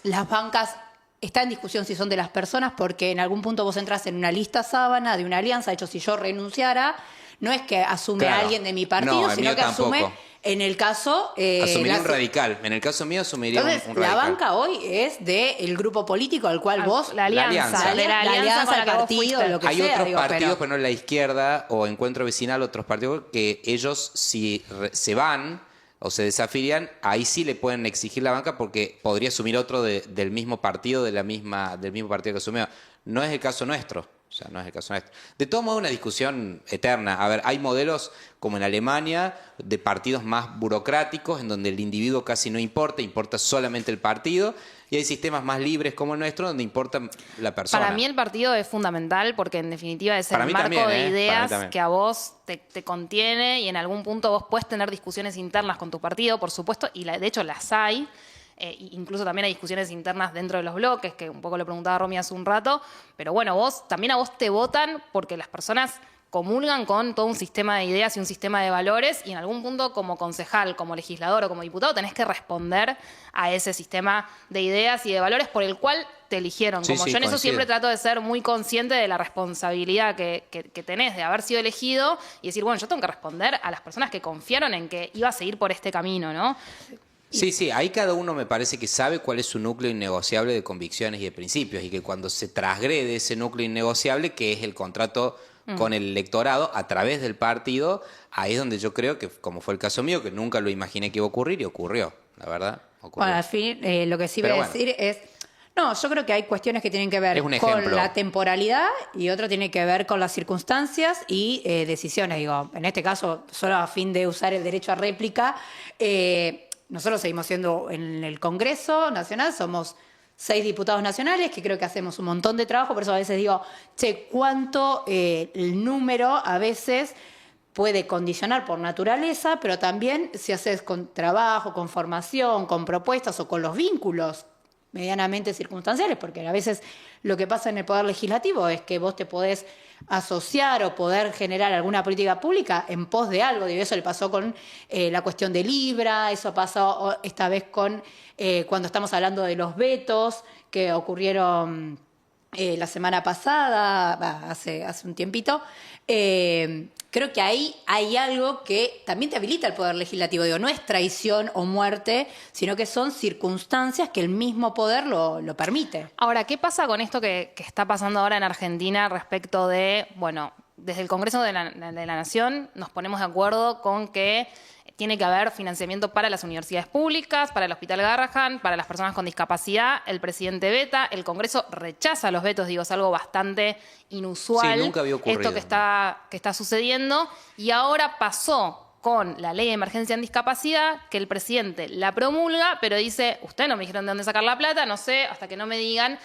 las bancas está en discusión si son de las personas, porque en algún punto vos entras en una lista sábana de una alianza. De hecho, si yo renunciara, no es que asume a alguien de mi partido, no, sino que tampoco. asume, en el caso... Asumiría un radical. En el caso mío asumiría Entonces, un radical. la banca hoy es del grupo político al cual vos... La alianza, de la alianza el partido, lo que Hay sea. otros partidos, pero no la izquierda o Encuentro Vecinal, otros partidos que ellos si se van o se desafilian, ahí sí le pueden exigir la banca porque podría asumir otro del mismo partido, del mismo partido que asumió. No es el caso nuestro. O sea, no es el caso nuestro. De todos modos, una discusión eterna. A ver, hay modelos como en Alemania de partidos más burocráticos en donde el individuo casi no importa, importa solamente el partido. Y hay sistemas más libres como el nuestro donde importa la persona. Para mí el partido es fundamental porque en definitiva es Para el mí marco también, de ideas para mí también. que a vos te contiene y en algún punto vos puedes tener discusiones internas con tu partido, por supuesto, y de hecho las hay. Incluso también hay discusiones internas dentro de los bloques, que un poco lo preguntaba Romy hace un rato, pero bueno, también a vos te votan porque las personas comulgan con todo un sistema de ideas y un sistema de valores y en algún punto como concejal, como legislador o como diputado tenés que responder a ese sistema de ideas y de valores por el cual te eligieron. Sí, Como sí, yo en eso coincido. siempre trato de ser muy consciente de la responsabilidad que tenés de haber sido elegido y decir, bueno, yo tengo que responder a las personas que confiaron en que iba a seguir por este camino, ¿no? Sí, sí, ahí cada uno me parece que sabe cuál es su núcleo innegociable de convicciones y de principios y que cuando se transgrede ese núcleo innegociable, que es el contrato con el electorado a través del partido, ahí es donde yo creo que, como fue el caso mío, que nunca lo imaginé que iba a ocurrir y ocurrió, la verdad, ocurrió. Bueno, al fin, lo que sí Pero voy a bueno. decir es... No, yo creo que hay cuestiones que tienen que ver Es un con ejemplo. la temporalidad y otro tiene que ver con las circunstancias y decisiones. Digo, en este caso, solo a fin de usar el derecho a réplica, nosotros seguimos siendo en el Congreso Nacional, somos 6 diputados nacionales, que creo que hacemos un montón de trabajo, por eso a veces digo, che, cuánto el número a veces puede condicionar por naturaleza, pero también si haces con trabajo, con formación, con propuestas o con los vínculos medianamente circunstanciales, porque a veces lo que pasa en el Poder Legislativo es que vos te podés asociar o poder generar alguna política pública en pos de algo. Y eso le pasó con la cuestión de Libra, eso pasó esta vez con cuando estamos hablando de los vetos que ocurrieron la semana pasada, hace un tiempito. Creo que ahí hay algo que también te habilita el Poder Legislativo. Digo, no es traición o muerte, sino que son circunstancias que el mismo poder lo permite. Ahora, ¿qué pasa con esto que está pasando ahora en Argentina respecto de, bueno, desde el Congreso de la Nación nos ponemos de acuerdo con que tiene que haber financiamiento para las universidades públicas, para el Hospital Garrahan, para las personas con discapacidad, el presidente veta, el Congreso rechaza los vetos, digo, es algo bastante inusual. Sí, nunca había ocurrido. Esto que está sucediendo, y ahora pasó con la ley de emergencia en discapacidad, que el presidente la promulga, pero dice, ustedes no me dijeron de dónde sacar la plata, no sé, hasta que no me digan.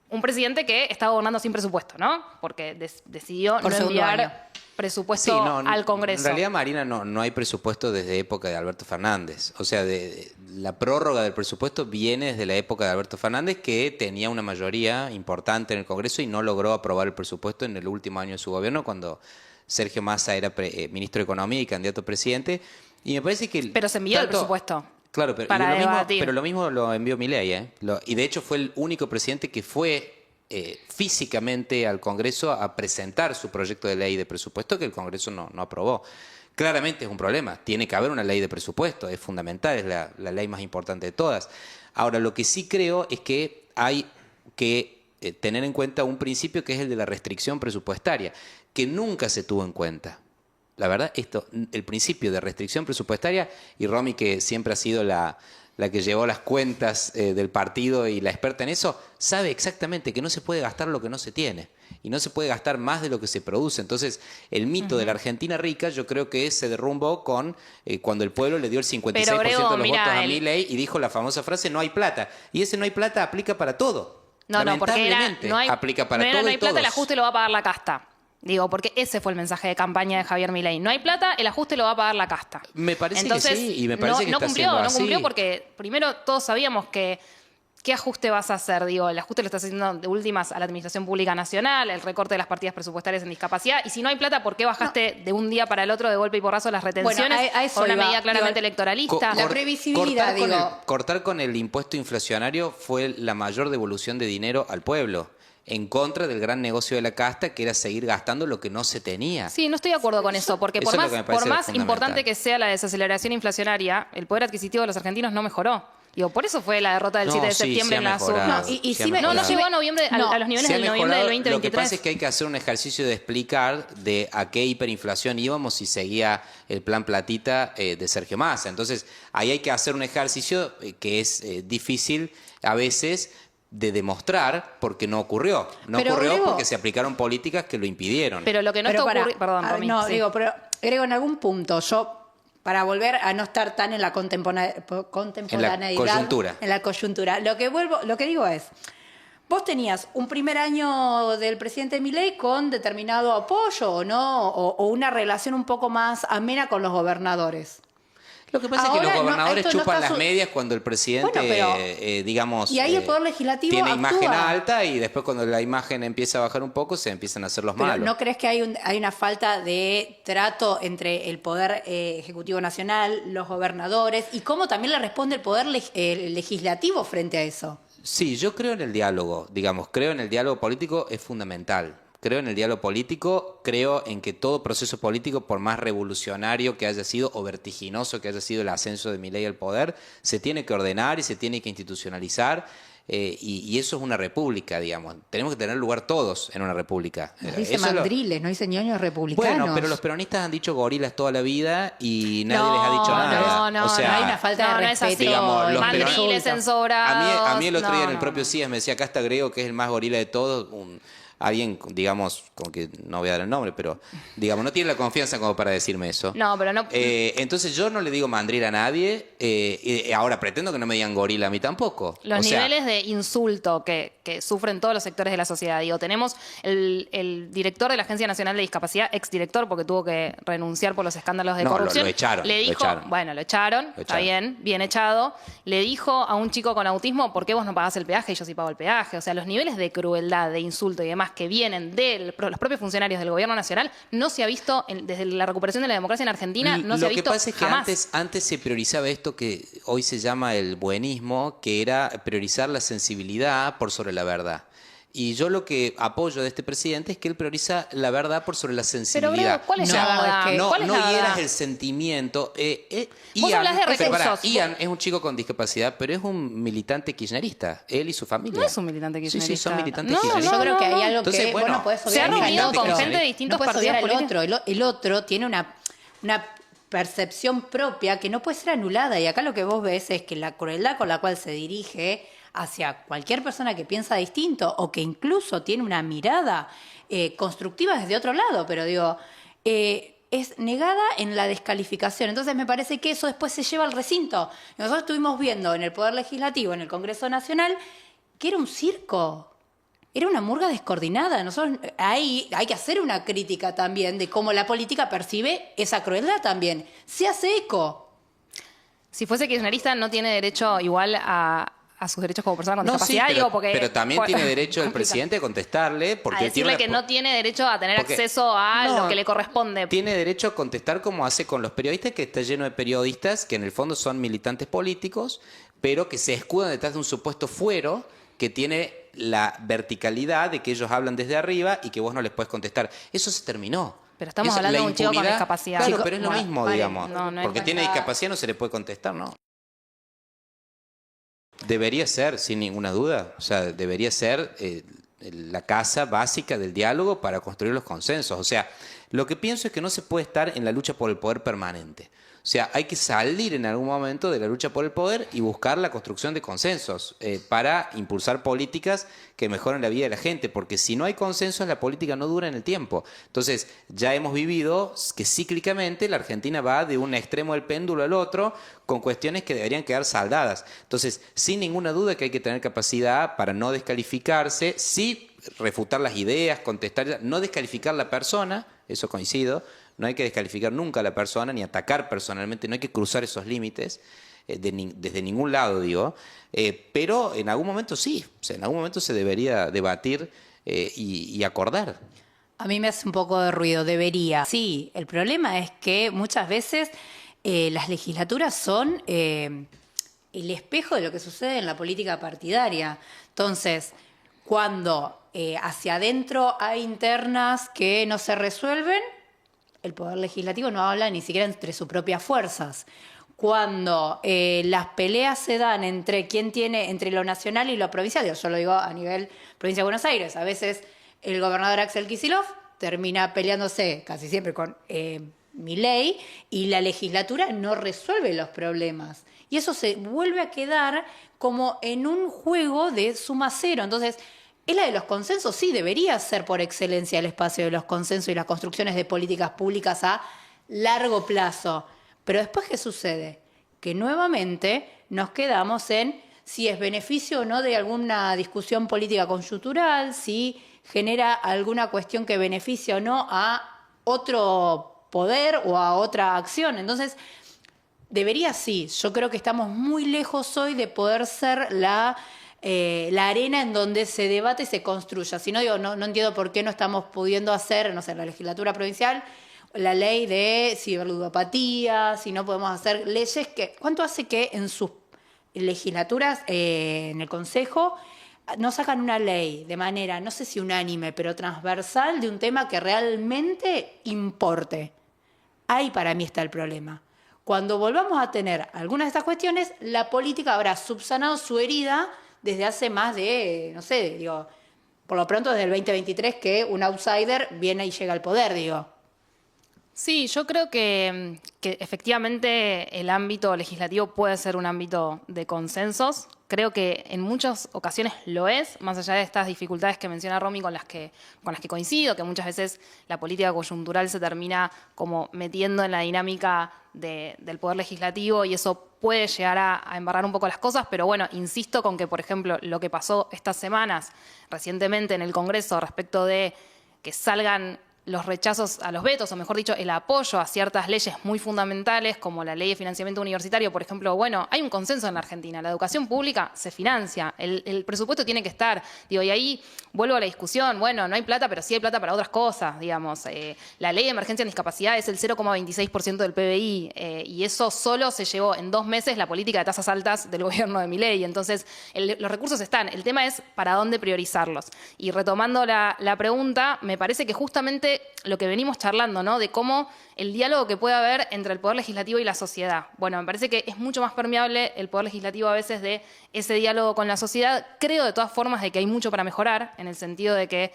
Un presidente que está gobernando sin presupuesto, ¿no? Porque decidió Por no segundo enviar año. presupuesto al Congreso. En realidad, Marina, no hay presupuesto desde época de Alberto Fernández. O sea, la prórroga del presupuesto viene desde la época de Alberto Fernández, que tenía una mayoría importante en el Congreso y no logró aprobar el presupuesto en el último año de su gobierno, cuando Sergio Massa era ministro de Economía y candidato a presidente. Y me parece que... Pero se envió el presupuesto. Claro, pero para debatir. pero lo mismo lo envió Milei, ¿eh? Y de hecho fue el único presidente que fue físicamente al Congreso a presentar su proyecto de ley de presupuesto que el Congreso no aprobó. Claramente es un problema, tiene que haber una ley de presupuesto, es fundamental, es la ley más importante de todas. Ahora, lo que sí creo es que hay que tener en cuenta un principio que es el de la restricción presupuestaria, que nunca se tuvo en cuenta. La verdad, el principio de restricción presupuestaria, y Romy, que siempre ha sido la que llevó las cuentas del partido y la experta en eso, sabe exactamente que no se puede gastar lo que no se tiene y no se puede gastar más de lo que se produce. Entonces, el mito de la Argentina rica yo creo que se derrumbó con cuando el pueblo le dio el 56% Pero, Grego, de los mira, votos a Milei y dijo la famosa frase, no hay plata. Y ese no hay plata aplica para todo. No, porque Lamentablemente, no hay, aplica para no todo hay y plata, el todos. ajuste lo va a pagar la casta. Digo, porque ese fue el mensaje de campaña de Javier Milei. No hay plata, el ajuste lo va a pagar la casta. Me parece Entonces, que sí, y me parece que no está cumplió, siendo no así. cumplió porque primero todos sabíamos que ¿qué ajuste vas a hacer? Digo, el ajuste lo estás haciendo de últimas a la Administración Pública Nacional, el recorte de las partidas presupuestarias en discapacidad. Y si no hay plata, ¿por qué bajaste de un día para el otro de golpe y porrazo las retenciones? Bueno, a eso con una iba. medida claramente Digo, electoralista. La previsibilidad, cortar con el impuesto inflacionario fue la mayor devolución de dinero al pueblo, en contra del gran negocio de la casta, que era seguir gastando lo que no se tenía. Sí, no estoy de acuerdo con eso, porque eso por es lo más, que me parece por más fundamental. importante que sea la desaceleración inflacionaria, el poder adquisitivo de los argentinos no mejoró. Digo, por eso fue la derrota del 7 de sí, septiembre sí ha en las mejorado, urnas. sí ha mejorado. No llegó a noviembre a los niveles Se ha del noviembre del mejorado. 2023. Lo que pasa es que hay que hacer un ejercicio de explicar de a qué hiperinflación íbamos si seguía el plan platita de Sergio Massa. Entonces, ahí hay que hacer un ejercicio que es difícil a veces de demostrar porque no ocurrió. No Pero, ocurrió Grego, porque se aplicaron políticas que lo impidieron. Pero lo que no Pero está para, ocurriendo... Perdón, Romy. no, sí. digo, pero Grego, en algún punto, para volver a no estar tan en la contemporaneidad, coyuntura. en la coyuntura, lo que digo es, vos tenías un primer año del presidente Milei con determinado apoyo o no, o una relación un poco más amena con los gobernadores. Lo que pasa es Ahora, que los no, gobernadores esto no chupan está las medias cuando el presidente, Bueno, pero- digamos, y ahí el Poder Legislativo tiene actúa. imagen alta y después cuando la imagen empieza a bajar un poco se empiezan a hacer los Pero malos. ¿no crees que hay una falta de trato entre el Poder Ejecutivo Nacional, los gobernadores, y cómo también le responde el Poder Legislativo frente a eso? Sí, yo creo en el diálogo, digamos, creo en el diálogo político, es fundamental. Creo en el diálogo político, creo en que todo proceso político, por más revolucionario que haya sido o vertiginoso que haya sido el ascenso de Milei al poder, se tiene que ordenar y se tiene que institucionalizar. Y eso es una república, digamos. Tenemos que tener lugar todos en una república. Nos dice Eso es lo- mandriles, no dice ñoños republicanos. Bueno, pero los peronistas han dicho gorilas toda la vida y nadie No, les ha dicho nada. no, o sea, no hay una falta de no es así. respeto. Digamos, los Mandriles, insultos. ensobrados. a mí el otro día en el no, propio no. CIES me decía, acá está Grego, que es el más gorila de todos, alguien, digamos, con que no voy a dar el nombre, pero digamos, no tiene la confianza como para decirme eso. No, pero no... Entonces yo no le digo mandril a nadie, ahora pretendo que no me digan gorila a mí tampoco. Los O sea, niveles de insulto que sufren todos los sectores de la sociedad. Digo, tenemos el director de la Agencia Nacional de Discapacidad, exdirector, porque tuvo que renunciar por los escándalos de No, corrupción. lo echaron, Le lo dijo, echaron. bueno, lo echaron, está bien echado. Le dijo a un chico con autismo, ¿por qué vos no pagás el peaje y yo sí pago el peaje? O sea, los niveles de crueldad, de insulto y demás que vienen de los propios funcionarios del gobierno nacional no se ha visto, desde la recuperación de la democracia en Argentina, no se ha visto Lo que pasa es que jamás. antes se priorizaba esto que hoy se llama el buenismo, que era priorizar la sensibilidad por sobre la verdad. Y yo lo que apoyo de este presidente es que él prioriza la verdad por sobre la sensibilidad. Grego, ¿cuál es la verdad? No, ¿Cuál es no la hieras verdad? el sentimiento. Vos hablás de pero pará, recursos. Ian es un chico con discapacidad, pero es un militante kirchnerista. Él y su familia. No es un militante Sí, sí, kirchnerista. son militantes No, kirchneristas. Yo creo que hay algo Entonces, que bueno, vos no podés se ha odiar al reunido otro. con gente de distintos No puedes partidos odiar al políticos. otro. El otro tiene una percepción propia que no puede ser anulada. Y acá lo que vos ves es que la crueldad con la cual se dirige hacia cualquier persona que piensa distinto o que incluso tiene una mirada constructiva desde otro lado, pero digo, es negada en la descalificación. Entonces me parece que eso después se lleva al recinto. Nosotros estuvimos viendo en el Poder Legislativo, en el Congreso Nacional, que era un circo. Era una murga descoordinada. Nosotros ahí hay que hacer una crítica también de cómo la política percibe esa crueldad también. Se hace eco. Si fuese kirchnerista no tiene derecho igual a sus derechos como persona con No, sí, discapacidad, pero, digo, porque... pero también tiene derecho el complica. presidente a contestarle. Porque A él tiene decirle que no tiene derecho a tener porque- acceso a No, lo que le corresponde. Tiene derecho a contestar como hace con los periodistas, que está lleno de periodistas que en el fondo son militantes políticos, pero que se escudan detrás de un supuesto fuero que tiene la verticalidad de que ellos hablan desde arriba y que vos no les puedes contestar. Eso se terminó. Pero estamos Eso, hablando la de un chico con impunidad, discapacidad. Claro, Chico- pero es lo bueno, mismo, vale, digamos. no es Porque tiene verdad. discapacidad no se le puede contestar, ¿no? Debería ser, sin ninguna duda. O sea, debería ser la casa básica del diálogo para construir los consensos. O sea, lo que pienso es que no se puede estar en la lucha por el poder permanente. O O sea, hay que salir en algún momento de la lucha por el poder y buscar la construcción de consensos para impulsar políticas que mejoren la vida de la gente, porque si no hay consensos, la política no dura en el tiempo. Entonces, ya hemos vivido que cíclicamente la Argentina va de un extremo del péndulo al otro con cuestiones que deberían quedar saldadas. Entonces, sin ninguna duda que hay que tener capacidad para no descalificarse, sí refutar las ideas, contestar, no descalificar la persona, eso coincido. No hay que descalificar nunca a la persona ni atacar personalmente, no hay que cruzar esos límites desde ningún lado, digo. Pero en algún momento sí, o sea, en algún momento se debería debatir y acordar. A mí me hace un poco de ruido, debería. Sí, el problema es que muchas veces las legislaturas son el espejo de lo que sucede en la política partidaria. Entonces, cuando hacia adentro hay internas que no se resuelven, el Poder Legislativo no habla ni siquiera entre sus propias fuerzas. Cuando las peleas se dan entre quién tiene, entre lo nacional y lo provincial, yo lo digo a nivel provincia de Buenos Aires, a veces el gobernador Axel Kicillof termina peleándose casi siempre con Milei y la legislatura no resuelve los problemas. Y eso se vuelve a quedar como en un juego de suma cero. Entonces, ¿es la de los consensos? Sí, debería ser por excelencia el espacio de los consensos y las construcciones de políticas públicas a largo plazo. Pero después, ¿qué sucede? Que nuevamente nos quedamos en si es beneficio o no de alguna discusión política coyuntural, si genera alguna cuestión que beneficia o no a otro poder o a otra acción. Entonces, debería sí. Yo creo que estamos muy lejos hoy de poder ser la arena en donde se debate y se construya. Si no, digo, no entiendo por qué no estamos pudiendo hacer, no sé, en la legislatura provincial, la ley de ciberludopatía, si no podemos hacer leyes que... ¿Cuánto hace que en sus legislaturas, en el Consejo, no sacan una ley de manera, no sé si unánime, pero transversal de un tema que realmente importe? Ahí para mí está el problema. Cuando volvamos a tener algunas de estas cuestiones, la política habrá subsanado su herida desde hace más de, no sé, digo, por lo pronto desde el 2023 que un outsider viene y llega al poder, digo. Sí, yo creo que efectivamente el ámbito legislativo puede ser un ámbito de consensos. Creo que en muchas ocasiones lo es, más allá de estas dificultades que menciona Romy con las que coincido, que muchas veces la política coyuntural se termina como metiendo en la dinámica del poder legislativo y eso puede llegar a embarrar un poco las cosas, pero bueno, insisto con que, por ejemplo, lo que pasó estas semanas recientemente en el Congreso respecto de que salgan los rechazos a los vetos, o mejor dicho, el apoyo a ciertas leyes muy fundamentales, como la ley de financiamiento universitario, por ejemplo, bueno, hay un consenso en la Argentina, la educación pública se financia, el presupuesto tiene que estar, digo, y ahí vuelvo a la discusión, bueno, no hay plata, pero sí hay plata para otras cosas, digamos, la ley de emergencia en discapacidad es el 0,26% del PBI, y eso solo se llevó en 2 meses la política de tasas altas del gobierno de Milei, entonces los recursos están, el tema es para dónde priorizarlos. Y retomando la pregunta, me parece que justamente lo que venimos charlando, ¿no? De cómo el diálogo que puede haber entre el Poder Legislativo y la sociedad. Bueno, me parece que es mucho más permeable el Poder Legislativo a veces de ese diálogo con la sociedad. Creo de todas formas de que hay mucho para mejorar, en el sentido de que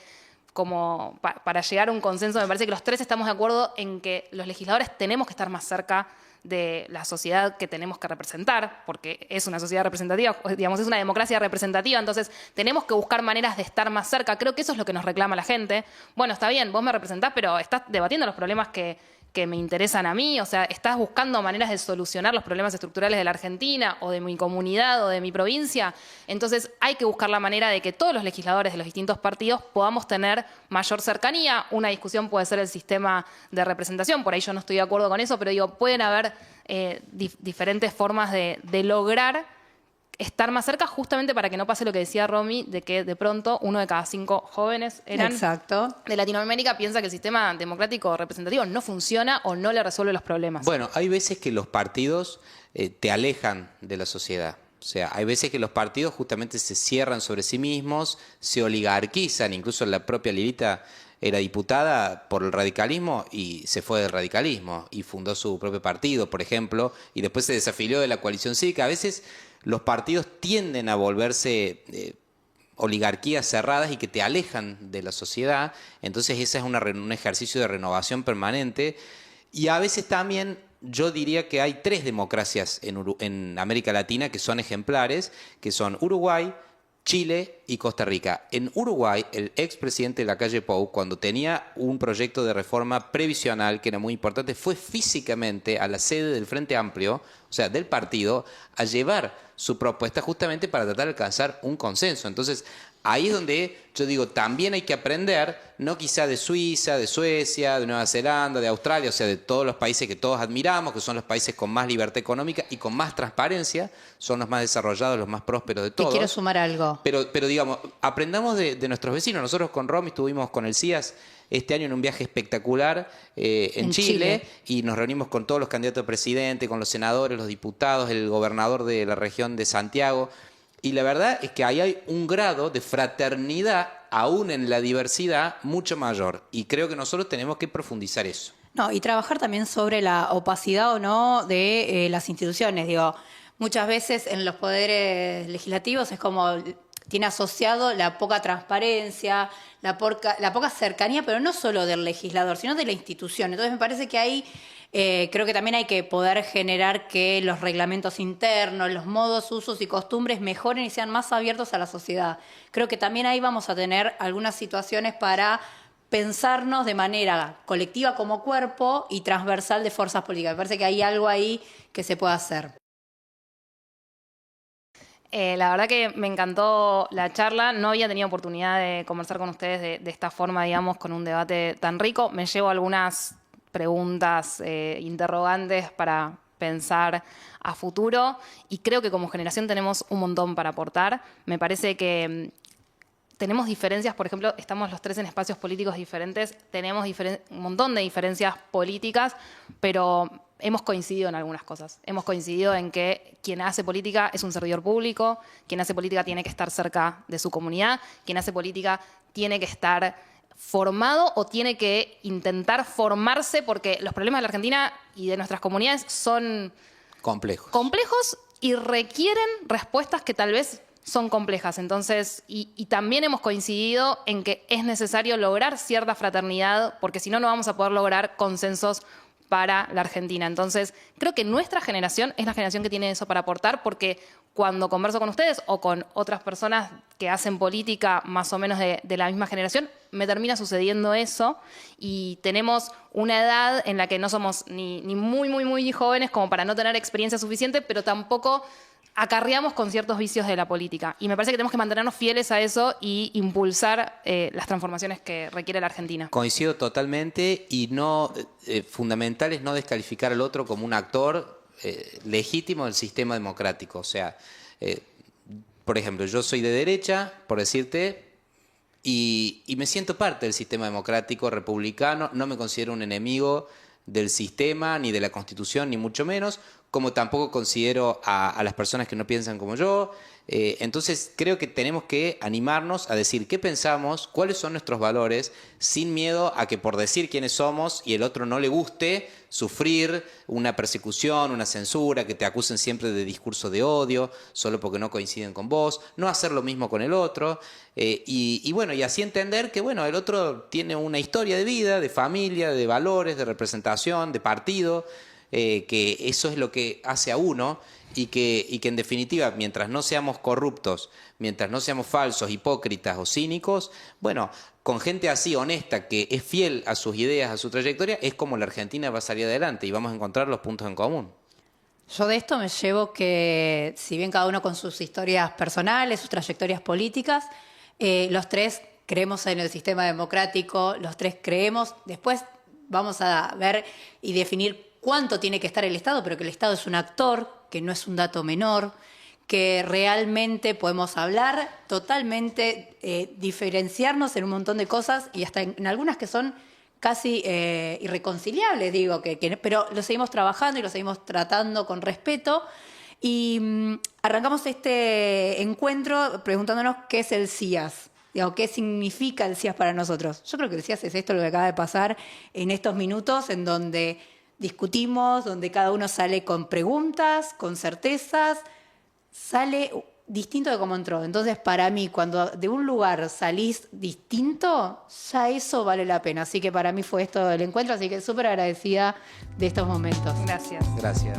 como para llegar a un consenso, me parece que los tres estamos de acuerdo en que los legisladores tenemos que estar más cerca de la sociedad que tenemos que representar, porque es una sociedad representativa, digamos, es una democracia representativa, entonces tenemos que buscar maneras de estar más cerca. Creo que eso es lo que nos reclama la gente. Bueno, está bien, vos me representás, pero estás debatiendo los problemas que me interesan a mí, o sea, estás buscando maneras de solucionar los problemas estructurales de la Argentina o de mi comunidad o de mi provincia. Entonces hay que buscar la manera de que todos los legisladores de los distintos partidos podamos tener mayor cercanía. Una discusión puede ser el sistema de representación, por ahí yo no estoy de acuerdo con eso, pero digo, pueden haber diferentes formas de lograr estar más cerca, justamente para que no pase lo que decía Romy, de que de pronto 1 de cada 5 jóvenes de Latinoamérica piensa que el sistema democrático representativo no funciona o no le resuelve los problemas. Bueno, hay veces que los partidos te alejan de la sociedad. O sea, hay veces que los partidos justamente se cierran sobre sí mismos, se oligarquizan, incluso la propia Lilita era diputada por el radicalismo y se fue del radicalismo y fundó su propio partido, por ejemplo, y después se desafilió de la coalición cívica. A veces los partidos tienden a volverse oligarquías cerradas y que te alejan de la sociedad, entonces ese es un ejercicio de renovación permanente. Y a veces también yo diría que hay 3 democracias en América Latina que son ejemplares, que son Uruguay, Chile y Costa Rica. En Uruguay, el expresidente Lacalle Pou, cuando tenía un proyecto de reforma previsional que era muy importante, fue físicamente a la sede del Frente Amplio, o sea, del partido, a llevar su propuesta justamente para tratar de alcanzar un consenso. Entonces, ahí es donde yo digo, también hay que aprender, no quizá de Suiza, de Suecia, de Nueva Zelanda, de Australia, o sea, de todos los países que todos admiramos, que son los países con más libertad económica y con más transparencia, son los más desarrollados, los más prósperos de todos. Y quiero sumar algo. Pero digamos, aprendamos de nuestros vecinos. Nosotros con Romy estuvimos con el CIAS este año en un viaje espectacular en Chile, y nos reunimos con todos los candidatos a presidente, con los senadores, los diputados, el gobernador de la región de Santiago. Y la verdad es que ahí hay un grado de fraternidad, aún en la diversidad, mucho mayor. Y creo que nosotros tenemos que profundizar eso. No, y trabajar también sobre la opacidad o no de las instituciones. Digo, muchas veces en los poderes legislativos es como tiene asociado la poca transparencia, la poca cercanía, pero no solo del legislador, sino de la institución. Entonces me parece que ahí creo que también hay que poder generar que los reglamentos internos, los modos, usos y costumbres mejoren y sean más abiertos a la sociedad. Creo que también ahí vamos a tener algunas situaciones para pensarnos de manera colectiva como cuerpo y transversal de fuerzas políticas. Me parece que hay algo ahí que se puede hacer. La verdad que me encantó la charla. No había tenido oportunidad de conversar con ustedes de esta forma, digamos, con un debate tan rico. Me llevo algunas preguntas, interrogantes para pensar a futuro, y creo que como generación tenemos un montón para aportar. Me parece que tenemos diferencias, por ejemplo, estamos los 3 en espacios políticos diferentes, tenemos un montón de diferencias políticas, pero hemos coincidido en algunas cosas. Hemos coincidido en que quien hace política es un servidor público, quien hace política tiene que estar cerca de su comunidad, quien hace política tiene que estar formado o tiene que intentar formarse, porque los problemas de la Argentina y de nuestras comunidades son complejos y requieren respuestas que tal vez son complejas. Entonces, y también hemos coincidido en que es necesario lograr cierta fraternidad, porque si no, no vamos a poder lograr consensos para la Argentina. Entonces, creo que nuestra generación es la generación que tiene eso para aportar, porque cuando converso con ustedes o con otras personas que hacen política más o menos de la misma generación, me termina sucediendo eso, y tenemos una edad en la que no somos ni muy, muy, muy jóvenes como para no tener experiencia suficiente, pero tampoco acarreamos con ciertos vicios de la política. Y me parece que tenemos que mantenernos fieles a eso y impulsar las transformaciones que requiere la Argentina. Coincido totalmente, y fundamental es no descalificar al otro como un actor legítimo del sistema democrático. O sea, por ejemplo, yo soy de derecha, por decirte, y me siento parte del sistema democrático republicano, no me considero un enemigo del sistema, ni de la Constitución, ni mucho menos, como tampoco considero a las personas que no piensan como yo. Entonces creo que tenemos que animarnos a decir qué pensamos, cuáles son nuestros valores, sin miedo a que por decir quiénes somos y el otro no le guste, sufrir una persecución, una censura, que te acusen siempre de discurso de odio, solo porque no coinciden con vos, no hacer lo mismo con el otro, y bueno, y así entender que bueno, el otro tiene una historia de vida, de familia, de valores, de representación, de partido, que eso es lo que hace a uno, y que en definitiva, mientras no seamos corruptos, mientras no seamos falsos, hipócritas o cínicos, bueno, con gente así, honesta, que es fiel a sus ideas, a su trayectoria, es como la Argentina va a salir adelante y vamos a encontrar los puntos en común. Yo de esto me llevo que, si bien cada uno con sus historias personales, sus trayectorias políticas, los 3 creemos en el sistema democrático, los 3 creemos, después vamos a ver y definir cuánto tiene que estar el Estado, pero que el Estado es un actor, que no es un dato menor, que realmente podemos hablar totalmente, diferenciarnos en un montón de cosas y hasta en algunas que son casi irreconciliables, digo, pero lo seguimos trabajando y lo seguimos tratando con respeto. Y arrancamos este encuentro preguntándonos qué es el CIAS. Digo, ¿qué significa el CIAS para nosotros? Yo creo que el CIAS es esto lo que acaba de pasar en estos minutos, en donde discutimos, donde cada uno sale con preguntas, con certezas, sale distinto de cómo entró. Entonces, para mí, cuando de un lugar salís distinto, ya eso vale la pena. Así que para mí fue esto el encuentro, así que súper agradecida de estos momentos. Gracias. Gracias.